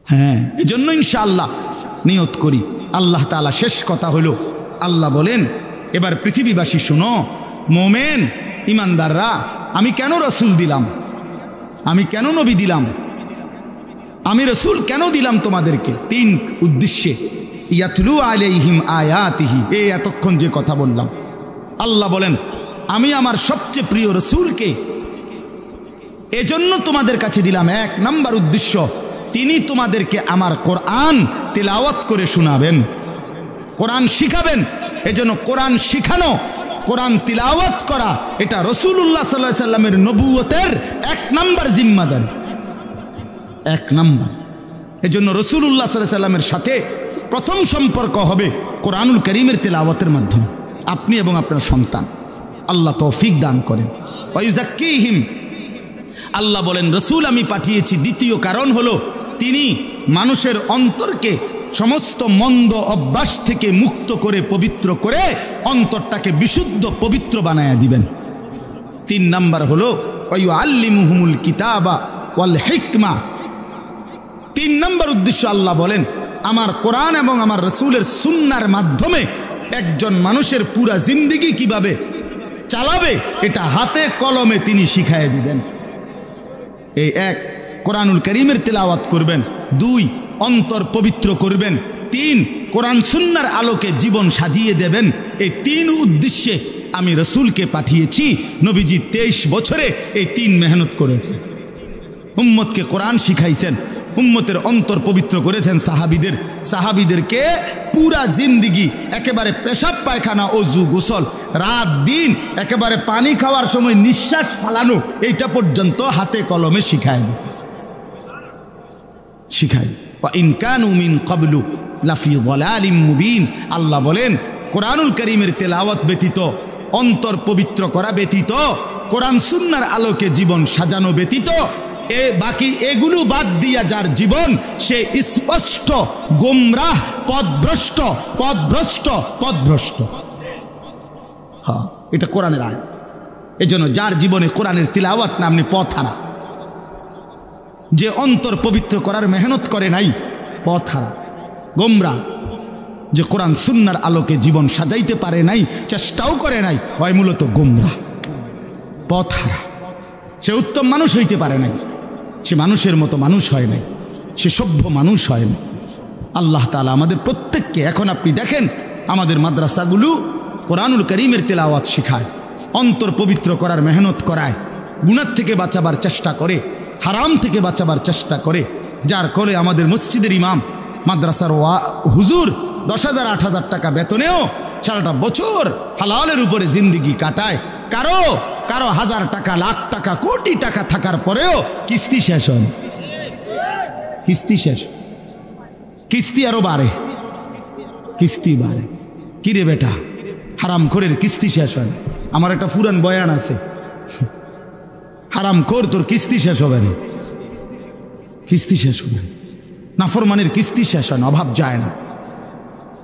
হ্যাঁ, এই জন্য ইনশাআল্লাহ নিয়ত করি। আল্লাহ তাআলা শেষ কথা হলো, আল্লাহ বলেন, এবার পৃথিবীবাসী শুনো, মোমেন ইমানদাররা, আমি কেন রসুল দিলাম, আমি কেন নবী দিলাম, আমি রসুল কেন দিলাম তোমাদেরকে? 3 উদ্দেশ্যে। ইয়াতলু আলাইহিম আয়াতিহি, এই এতক্ষণ যে কথা বললাম, আল্লাহ বলেন আমি আমার সবচেয়ে প্রিয় রসুলকে এজন্য তোমাদের কাছে দিলাম। 1 নাম্বার উদ্দেশ্য, তিনি তোমাদেরকে আমার কোরআন তেলাওয়াত করে শোনাবেন, কোরআন শিখাবেন। এজন্য কোরআন শিখানো, কোরআন তিলাওয়াত করা, এটা রাসূলুল্লাহ সাল্লাল্লাহু আলাইহি সাল্লামের নবুয়তের 1 নাম্বার জিম্মাদারি, 1 নাম্বার। এজন্য রাসূলুল্লাহ সাল্লাল্লাহু আলাইহি সাল্লামের সাথে প্রথম সম্পর্ক হবে কোরআনুল কারীমের তেলাওয়াতের মাধ্যমে, আপনি এবং আপনার সন্তান। আল্লাহ তৌফিক দান করেন। ওয়ায়ুযাক্কিহিম, আল্লাহ বলেন রাসূল আমি পাঠিয়েছি, দ্বিতীয় কারণ হলো তিনি মানুষের অন্তরকে সমস্ত মন্দ অভ্যাস থেকে মুক্ত করে পবিত্র করে অন্তরটাকে বিশুদ্ধ পবিত্র বানায়া দিবেন। 3 নাম্বার হলো ওয়ায়ুআল্লিমুহুমুল কিতাবা ওয়াল হিকমা, তিন নম্বর উদ্দেশ্য আল্লাহ বলেন আমার কোরআন এবং আমার রসুলের সুন্নার মাধ্যমে একজন মানুষের পুরা জিন্দেগি কিভাবে চালাবে এটা হাতে কলমে তিনি শিখাইয়ে দিবেন। এই এক, কোরআনুল কারীমের তেলাওয়াত করবেন। দুই, অন্তর পবিত্র করবেন। তিন, কোরআন সুন্নার আলোকে জীবন সাজিয়ে দেবেন। এই তিন উদ্দেশ্যে আমি রসুলকে পাঠিয়েছি। নবীজি 23 বছরে এই তিন মেহনত করেছেন। উম্মতকে কোরআন শিখাইছেন, উম্মতের অন্তর পবিত্র করেছেন। সাহাবিদেরকে পুরা জিন্দিগি একেবারে পেশাব পায়খানা ওযু গোসল রাত দিন একেবারে পানি খাওয়ার সময় নিঃশ্বাস ফালানো এইটা পর্যন্ত হাতে কলমে শিখায় দিয়েছে। শিখাই ওয়া ইন কানু মিন ক্বাবলু লাফি যালালিম মুবিন। আল্লাহ বলেন কোরআনুল কারীমের তেলাওয়াত ব্যতীত, অন্তর পবিত্র করা ব্যতীত, কোরআন সুন্নাহর আলোকে জীবন সাজানো ব্যতীত বাকি এগুলো বাদ দিয়া যার জীবন সে স্পষ্ট গোমরাহ, পথভ্রষ্ট। হ্যাঁ, এটা কোরআনের আয়াত। এজন্য যার জীবনে কোরআনের তিলাওয়াত না, আপনি পথ হারা। যে অন্তর পবিত্র করার মেহনত করে নাই, পথ হারা, গোমরাহ। যে কোরআন সুন্নাহর আলোকে জীবন সাজাইতে পারে নাই, চেষ্টাও করে নাই, হয় মূলত গোমরাহ, পথ হারা। সে উত্তম মানুষ হইতে পারে নাই, সে মানুষের মতো মানুষ হয় নাই, সে সভ্য মানুষ হয় না। আল্লাহ তাআলা আমাদের প্রত্যেককে, এখন আপনি দেখেন আমাদের মাদ্রাসাগুলো কোরআনুল কারীমের তেলাওয়াত শেখায়, অন্তর পবিত্র করার মেহনত করায়, গুনাহ থেকে বাঁচাবার চেষ্টা করে, হারাম থেকে বাঁচাবার চেষ্টা করে। যার করে আমাদের মসজিদের ইমাম, মাদ্রাসার হুজুর 10,000 8,000 টাকা বেতনেও সারাটা বছর হালালের উপরে জিন্দিগি কাটায়। কারো 1,000 টাকা, লাখ টাকা, কোটি টাকা থাকার পরেও কিস্তি শেষ হয়, কিস্তি শেষ, কিস্তি আরো বাড়ে, কিস্তি বাড়ে। কিরে বেটা, হারামখোরের কিস্তি শেষ হয়। আমার একটা পুরান বয়ান আছে, হারামখোর তোর কিস্তি শেষ হবে না, কিস্তি শেষ হবে না। নাফরমানের কিস্তি শেষ হয় না, অভাব যায় না।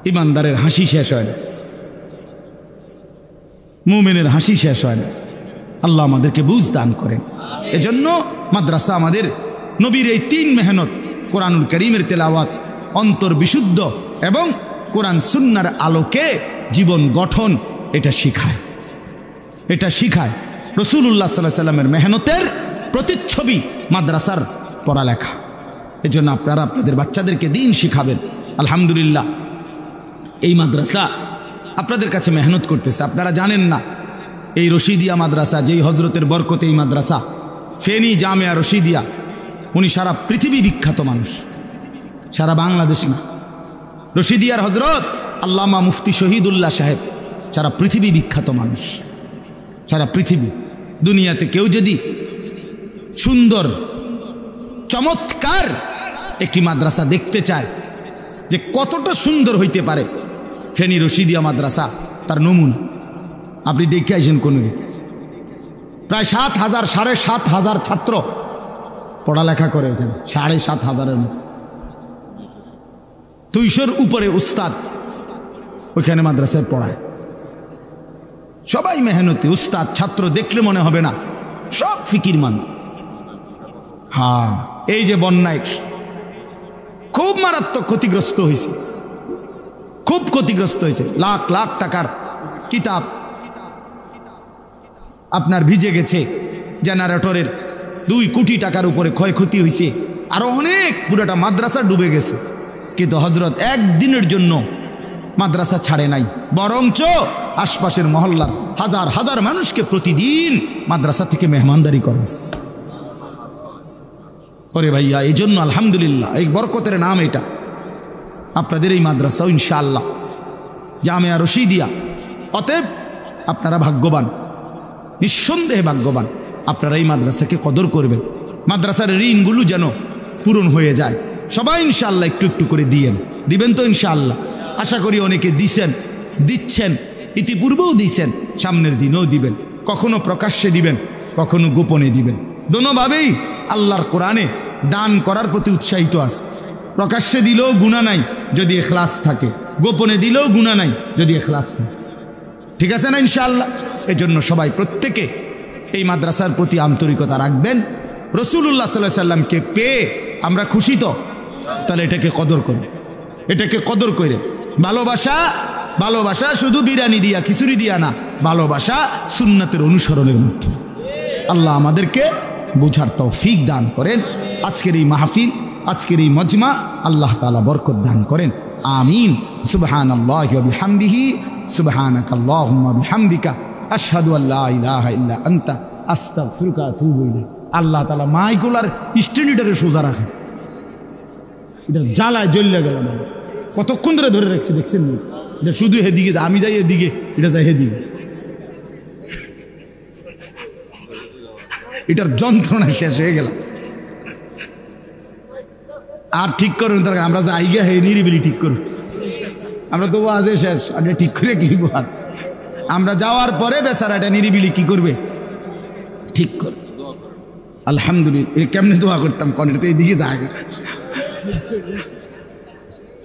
ইমানদারের হাসি শেষ হয় না, মুমিনের হাসি শেষ হয় না। আল্লাহ আমাদেরকে বুঝ দান করেন। এজন্য মাদ্রাসা আমাদের নবীর এই তিন মেহনত, কোরআনুল কারীমের তেলাওয়াত, অন্তর বিশুদ্ধ এবং কোরআন সুন্নাহর আলোকে জীবন গঠন, এটা শিখায়। এটা শিখায় রাসূলুল্লাহ সাল্লাল্লাহু আলাইহি ওয়াসাল্লামের মেহনতের প্রতিচ্ছবি মাদ্রাসার পড়ালেখা। এজন্য আপনারা আপনাদের বাচ্চাদেরকে দিন শিখাবেন। আলহামদুলিল্লাহ, এই মাদ্রাসা আপনাদের কাছে মেহনত করতেছে। আপনারা জানেন না, এই রশিদিয়া মাদ্রাসা, যেই হজরতের বরকতে এই মাদ্রাসা, ফেনী জামিয়া রশিদিয়া, উনি সারা পৃথিবী বিখ্যাত মানুষ, সারা বাংলাদেশ না। রশিদিয়ার হজরত আল্লামা মুফতি শহীদুল্লাহ সাহেব সারা পৃথিবী বিখ্যাত মানুষ, সারা পৃথিবী। দুনিয়াতে কেউ যদি সুন্দর চমৎকার একটি মাদ্রাসা দেখতে চায় যে কতটা সুন্দর হইতে পারে, ফেনী রশিদিয়া মাদ্রাসা তার নমুনা। আপনি দেখে আসেন কোনদিন। প্রায় 7,000 7,500 ছাত্র পড়ালেখা করে ওখানে, 7,500-এর মতো। 200-র উপরে উস্তাদ ওইখানে মাদ্রাসায় পড়ায়। সবাই মেহনতি, উস্তাদ ছাত্র দেখলে মনে হবে না, সব ফিকির মান। হ্যাঁ, এই যে বন্যায় খুব মারাত্মক ক্ষতিগ্রস্ত হয়েছে, খুব ক্ষতিগ্রস্ত হয়েছে। লাখ লাখ টাকার কিতাব আপনার ভিজে গেছে, জেনারেটরের 2 কোটি টাকার উপরে ক্ষয়ক্ষতি হয়েছে, আরো অনেক, পুরোটা মাদ্রাসা ডুবে গেছে। কিন্তু হজরত একদিনের জন্য মাদ্রাসা ছাড়ে নাই, বরঞ্চ আশপাশের মহল্লার হাজার হাজার মানুষকে প্রতিদিন মাদ্রাসা থেকে মেহমানদারি করেছে। ওরে ভাইয়া, এই জন্য আলহামদুলিল্লাহ, এই বরকতের নাম এটা। আপনাদের এই মাদ্রাসা ইনশাআল্লাহ জামিয়া রশিদিয়া, অতএব আপনারা ভাগ্যবান, নিঃসন্দেহে ভাগ্যবান। আপনারা এই মাদ্রাসাকে কদর করবেন, মাদ্রাসার ঋণগুলো যেন পূরণ হয়ে যায়। সবাই ইনশাআল্লাহ একটু একটু করে দিবেন তো ইনশাআল্লাহ। আশা করি অনেকে দিচ্ছেন, ইতিপূর্বেও দিয়েছেন, সামনের দিনও দিবেন। কখনো প্রকাশ্যে দিবেন, কখনো গোপনে দিবেন। দোনোভাবেই আল্লাহর কোরআনে দান করার প্রতি উৎসাহিত আছে। প্রকাশ্যে দিলেও গুনাহ নাই যদি ইখলাস থাকে, গোপনে দিলেও গুনাহ নাই যদি ইখলাস থাকে। ঠিক আছে না ইনশাআল্লাহ? এজন্য সবাই প্রত্যেকে এই মাদ্রাসার প্রতি আন্তরিকতা রাখবেন। রাসূলুল্লাহ সাল্লাল্লাহু আলাইহি ওয়াসাল্লামকে পেয়ে আমরা খুশি তো? তাহলে এটাকে কদর করে, এটাকে কদর করে। ভালোবাসা, ভালোবাসা শুধু বিরিয়ানি দিয়া খিচুড়ি দিয়া না, ভালোবাসা সুন্নাতের অনুসরণের মধ্যে। আল্লাহ আমাদেরকে বুঝার তৌফিক দান করেন। আজকের এই মাহফিল, আজকের এই মজমা আল্লাহ তাআলা বরকত দান করেন, আমিন। সুবহানাল্লাহি ওয়া বিহামদিহি, সুবহানাকাল্লাহুম্মা বিহামদিকা, আশহাদু আল্লা ইলাহা ইল্লা আনতা, আস্তাগফিরুকা ওয়া আতুবু ইলাইক। আল্লাহ তাআলা মাইকুলার স্ট্যান্ডারে সোজা রাখেন, এটা জ্বালায় জ্বললে গেল না, কতক্ষণ ধরে রাখছে দেখছেন? এটা শুধু হেদিকে, আমি যাই এদিকে, এটা যাই হেদিকে, এটার যন্ত্রণা শেষ হয়ে গেল। আর ঠিক করুন, তার আমরা যাই গে হে নিরিবিলি ঠিক করুন, আমরা তো আজে শেষ, আর ঠিক করে কিনবো। আর আমরা যাওয়ার পরে বেচারা এটা নিরিবিলি কি করবে, ঠিক করবে। আলহামদুলিল্লাহ। কেমনে দোয়া করতাম কনের তো এইদিকে যায়,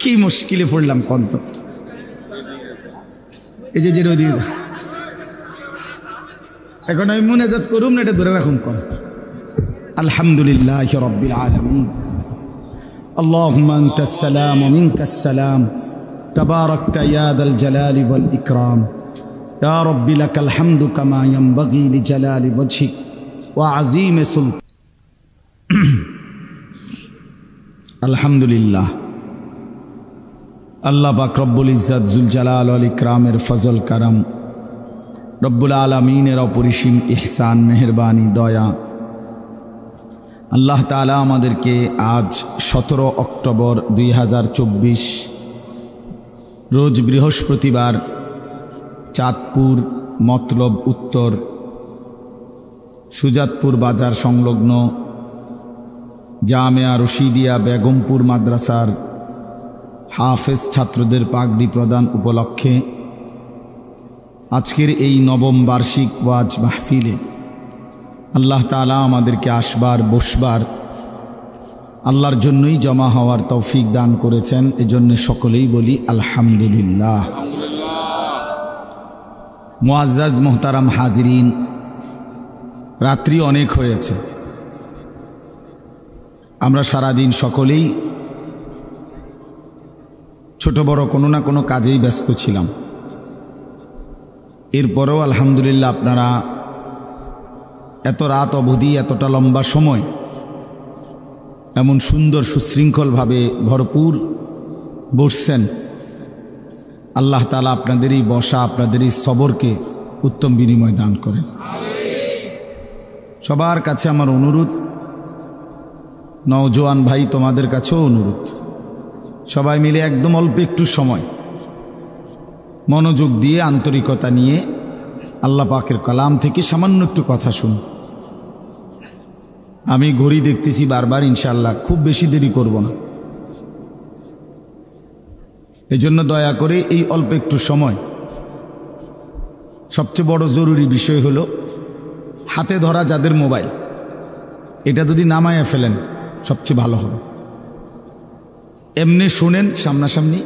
কি মুশকিলে পড়লাম কন তো। এই যে যেটা ওইদিকে এখন আমি মুনাজাত করুম না, এটা ধরে রাখুন কন। আলহামদুলিল্লাহি রাব্বিল আলামিন, আল্লাহুম্মা আনতাস সালাম ওয়া মিনকাস সালাম, তাবারাকতা ইয়া যাল জালালি ওয়াল ইকরাম, ইয়া রাব্বি লাকাল হামদু কামা ইয়ানবাগি লিজালালি ওয়াজহিক ওয়া আযীমি সুলতানিক। আলহামদুলিল্লাহ। আল্লাহ পাক রব্বুল ইজ্জত জুল জালাল ওয়াল ইকরামের ফজল কারাম, রব্বুল আলামিনের অপরিসীম ইহসান, মেহেরবানি, দয়া, আল্লাহ তাআলা আমাদেরকে আজ 17 অক্টোবর 2024 রোজ বৃহস্পতিবার চাঁদপুর মতলব উত্তর সুজাতপুর বাজার সংলগ্ন জামিয়া রশিদিয়া বেগমপুর মাদ্রাসার হাফেজ ছাত্রদের পাগড়ি প্রদান উপলক্ষে আজকের এই নবম বার্ষিক ওয়াজ মাহফিলে আল্লাহ তাআলা আমাদেরকে আসবার বসবার আল্লাহর জন্যই জমা হওয়ার তৌফিক দান করেছেন। এজন্য সকলেই বলি আলহামদুলিল্লাহ। মুআজ্জাজ মুহতারাম হাজিরিন, রাত্রি অনেক হয়েছে, আমরা সারাদিন সকলেই ছোট বড় কোনো না কোনো কাজেই ব্যস্ত ছিলাম। এরপরেও আলহামদুলিল্লাহ আপনারা এত রাত অবধি, এতটা লম্বা সময় এমন সুন্দর সুশৃঙ্খলভাবে ভরপুর বসছেন। আল্লাহ তাআলা আপনাদের এই বসা, আপনাদের এই সবরকে উত্তম বিনিময় দান করেন। সবার কাছে আমার অনুরোধ, নওজোয়ান ভাই তোমাদের কাছেও অনুরোধ, সবাই মিলে একদম অল্প একটু সময় মনোযোগ দিয়ে আন্তরিকতা নিয়ে আল্লাহ পাকের কালাম থেকে সামান্য একটু কথা শুন। আমি ঘড়ি দেখতেছি বারবার, ইনশাআল্লাহ খুব বেশি দেরি করব না। এজন্য দয়া করে এই অল্প একটু সময়, সবচেয়ে বড় জরুরি বিষয় হলো হাতে ধরা যাদের মোবাইল, এটা যদি নামায়া ফেলেন সবচেয়ে ভালো হবে। এমনি শুনেন সামনাসামনি,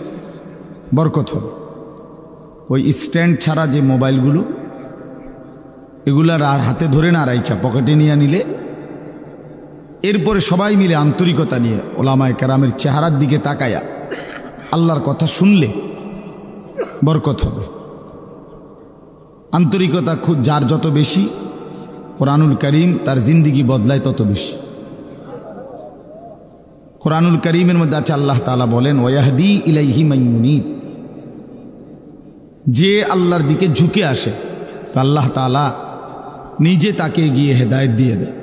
বরকত হবে। ওই স্ট্যান্ড ছাড়া যে মোবাইলগুলো, এগুলা হাতে ধরে না রাইখা পকেটে নিয়ে নিলে, এরপরে সবাই মিলে আন্তরিকতা নিয়ে ওলামায়ে কেরামের চেহারার দিকে তাকায়া আল্লাহর কথা শুনলে বরকত হবে। আন্তরিকতা খুব যার যত বেশি, কোরআনুল কারীম তার জিন্দিগি বদলায় তত বেশি। কোরআনুল কারীমের মধ্যে আছে আল্লাহ তাআলা বলেন, ওয়াহদি ইলাইহি মান ইউনীব, যে আল্লাহর দিকে ঝুঁকে আসে তো আল্লাহ তাআলা নিজে তাকে গিয়ে হেদায়েত দিয়ে দেয়।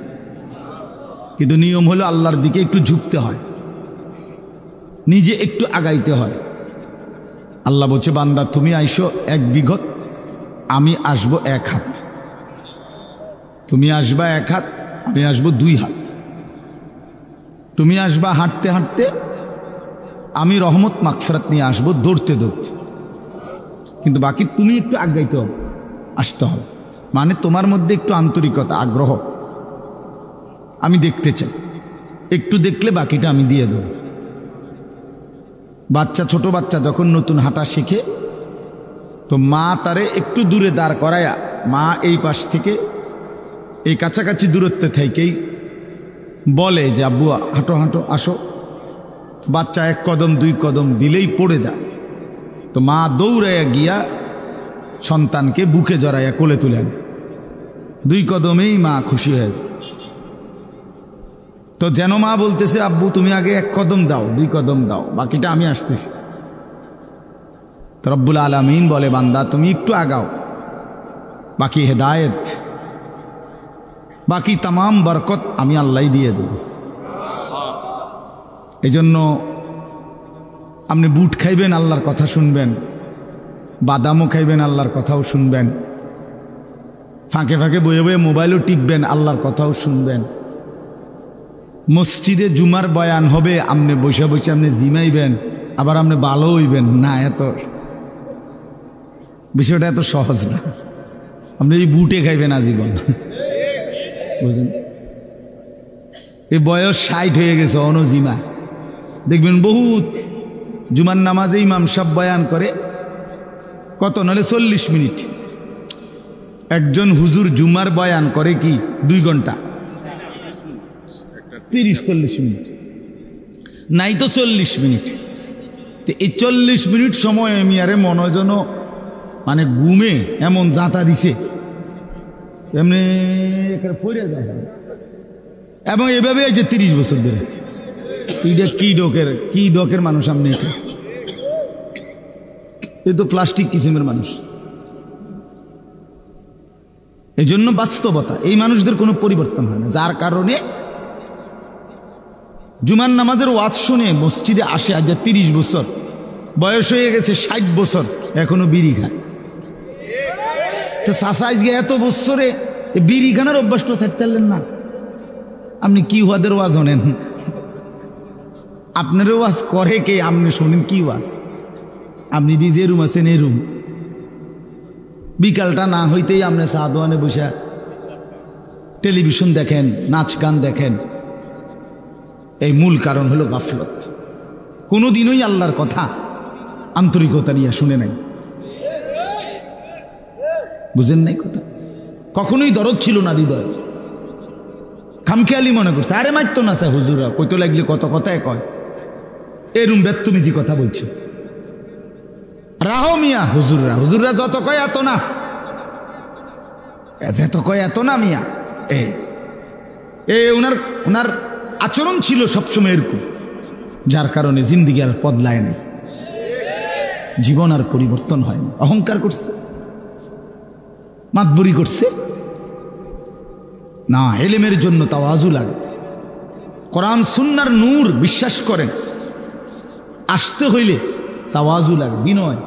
কিন্তু নিয়ম হলো আল্লাহর দিকে একটু ঝুঁকতে হয়, নিজে একটু আগাইতে হয়। আল্লাহ বলছে, বান্দা তুমি আইসো 1 বিঘত, আমি আসবো 1 হাত। তুমি আসবা 1 হাত, আমি আসবো 2 হাত। তুমি আসবা হাঁটতে হাঁটতে, আমি রহমত মাগফিরাত নিয়ে আসবো দৌড়তে দৌড়তে। কিন্তু বাকি তুমি একটু আগাইতে হবে, আসতে হবে। মানে তোমার মধ্যে একটু আন্তরিকতা, আগ্রহ আমি দেখতে চাই। একটু দেখলে বাকিটা আমি দিয়ে দেব। বাচ্চা, ছোট বাচ্চা যখন নতুন হাঁটা শিখে, তো মা তারে একটু দূরে দাঁড় করায়া, মা এই পাশ থেকে এই কাছাকাছি দূরত্বে থেকেই বলে যে আব্বু হাঁটো হাঁটো আসো। তো বাচ্চা এক কদম দুই কদম দিলেই পড়ে যায়, তো মা দৌড়াইয়া গিয়া সন্তানকে বুকে জড়াইয়া কোলে তুলে আনে, দুই কদমেই মা খুশি হয়ে যায়। তো যেন মা বলতেছে আব্বু তুমি আগে এক কদম দাও, দুই কদম দাও, বাকিটা আমি আসতেছি। তো রব্বুল আলামিন বলে বান্দা তুমি একটু আগাও, বাকি হেদায়েত, বাকি তামাম বরকত আমি আল্লাহ দিয়ে দেব। এই জন্য আপনি বুট খাইবেন আল্লাহর কথা শুনবেন, বাদামও খাইবেন আল্লাহর কথাও শুনবেন, ফাঁকে ফাঁকে বয়ে বয়ে মোবাইলও টিপবেন আল্লাহর কথাও শুনবেন। মসজিদে জুমার বয়ান হবে, আপনি বসে বসে আপনি জিমাইবেন, আবার আপনি ভালো হইবেন না। এত বিষয়টা এত সহজ না। আপনি এই বুটে খাইবেন আজীবন, বুঝলেন? এই বয়স 60 হয়ে গেছে অনজিমা। দেখবেন বহুত জুমার নামাজে ইমাম সাহেব বয়ান করে কত, নাহলে 40 মিনিট। একজন হুজুর জুমার বয়ান করে কি 2 ঘন্টা, 30-40 মিনিট, নাই তো 40 মিনিট। তো এই 40 মিনিট সময় আমি আরে মনে যেন মানে ঘুমে এমন জাঁতা দিছে, এমনি পড়ে যায়। এবং এভাবে এই যে 30 বছর ধরে, এটা কি ডকের মানুষ আপনি? এটা এই তো প্লাস্টিক কিসিমের মানুষ। এই জন্য বাস্তবতা, এই মানুষদের কোনো পরিবর্তন হয় না, যার কারণে জুমার নামাজের ওয়াজ শুনে মসজিদে আসে আজ 30 বছর, বয়স হয়ে গেছে 60 বছর, এখনো বিড়ি খায়। তো সাসাইজকে এত বছরে বিড়ি খানার অভ্যাসটা ছাড়তে পারলেন না? আপনি কি ওয়াদের ওয়াজ শোনেন? আপনার ওয়াজ করে কে? আপনি শোনেন কি ওয়াজ? আপনি দি যে রুম আছেন এই রুম, বিকালটা না হইতেই আপনি চা দোয়ানে বসে টেলিভিশন দেখেন, নাচ গান দেখেন। এই মূল কারণ হলো গাফলত। কোনোদিনই আল্লাহর কথা আন্তরিকতা নিয়ে শুনে নাই, বুঝেন নাই কথা? কখনোই দরদ ছিল না হৃদয়, খামখেয়ালি মনে করছে। আরে মারতো না স্যার হুজুরা, কইতো লাগলে কত কথায় কয়, এরম বেত্তুমিজি কথা বলছে। রাহো মিয়া, হুজুররা যত কয় এত না, যত কয় এত না মিয়া। ওনার আচরণ ছিল সবসময় এরকম, যার কারণে জিন্দিগি আর বদলায় নাই, জীবন আর পরিবর্তন হয় না। অহংকার করছে, মাতবরি করছে না। ইলমের জন্য তাওয়াজু লাগে। কোরআন সুন্নাহর নূর বিশ্বাস করেন, আসতে হইলে তাওয়াজু লাগে, বিনয়।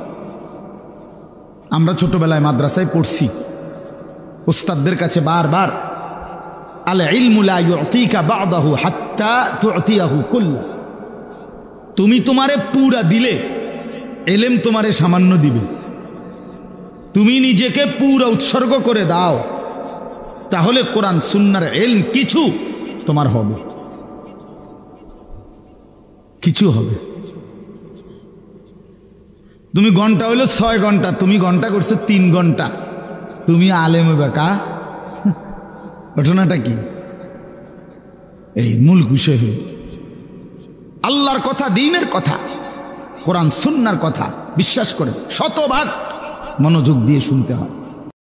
আমরা ছোটবেলায় মাদ্রাসায় পড়ছি, উস্তাদদের কাছে বারবার আল ইলমু লা ইউতিকা বা'দাহু হাত্তা তু'তিয়াহু কুল্লা। তুমি তোমারে পুরা দিলে, ইলম তোমারে সামান্য দিবে। তুমি নিজেকে পুরা উৎসর্গ করে দাও, তাহলে কোরআন সুন্নাহর ইলম কিছু তোমার হবে, কিছু হবে। তুমি ঘন্টা হইলো 6 ঘন্টা, তুমি ঘন্টা করছো 3 ঘন্টা, তুমি আলেম বেকা। ঘটনাটা কি? এই মূল বিষয় হল আল্লাহর কথা, দ্বীনের কথা, কোরআন সুন্নাহর কথা বিশ্বাস করে শতভাগ মনোযোগ দিয়ে শুনতে হয়।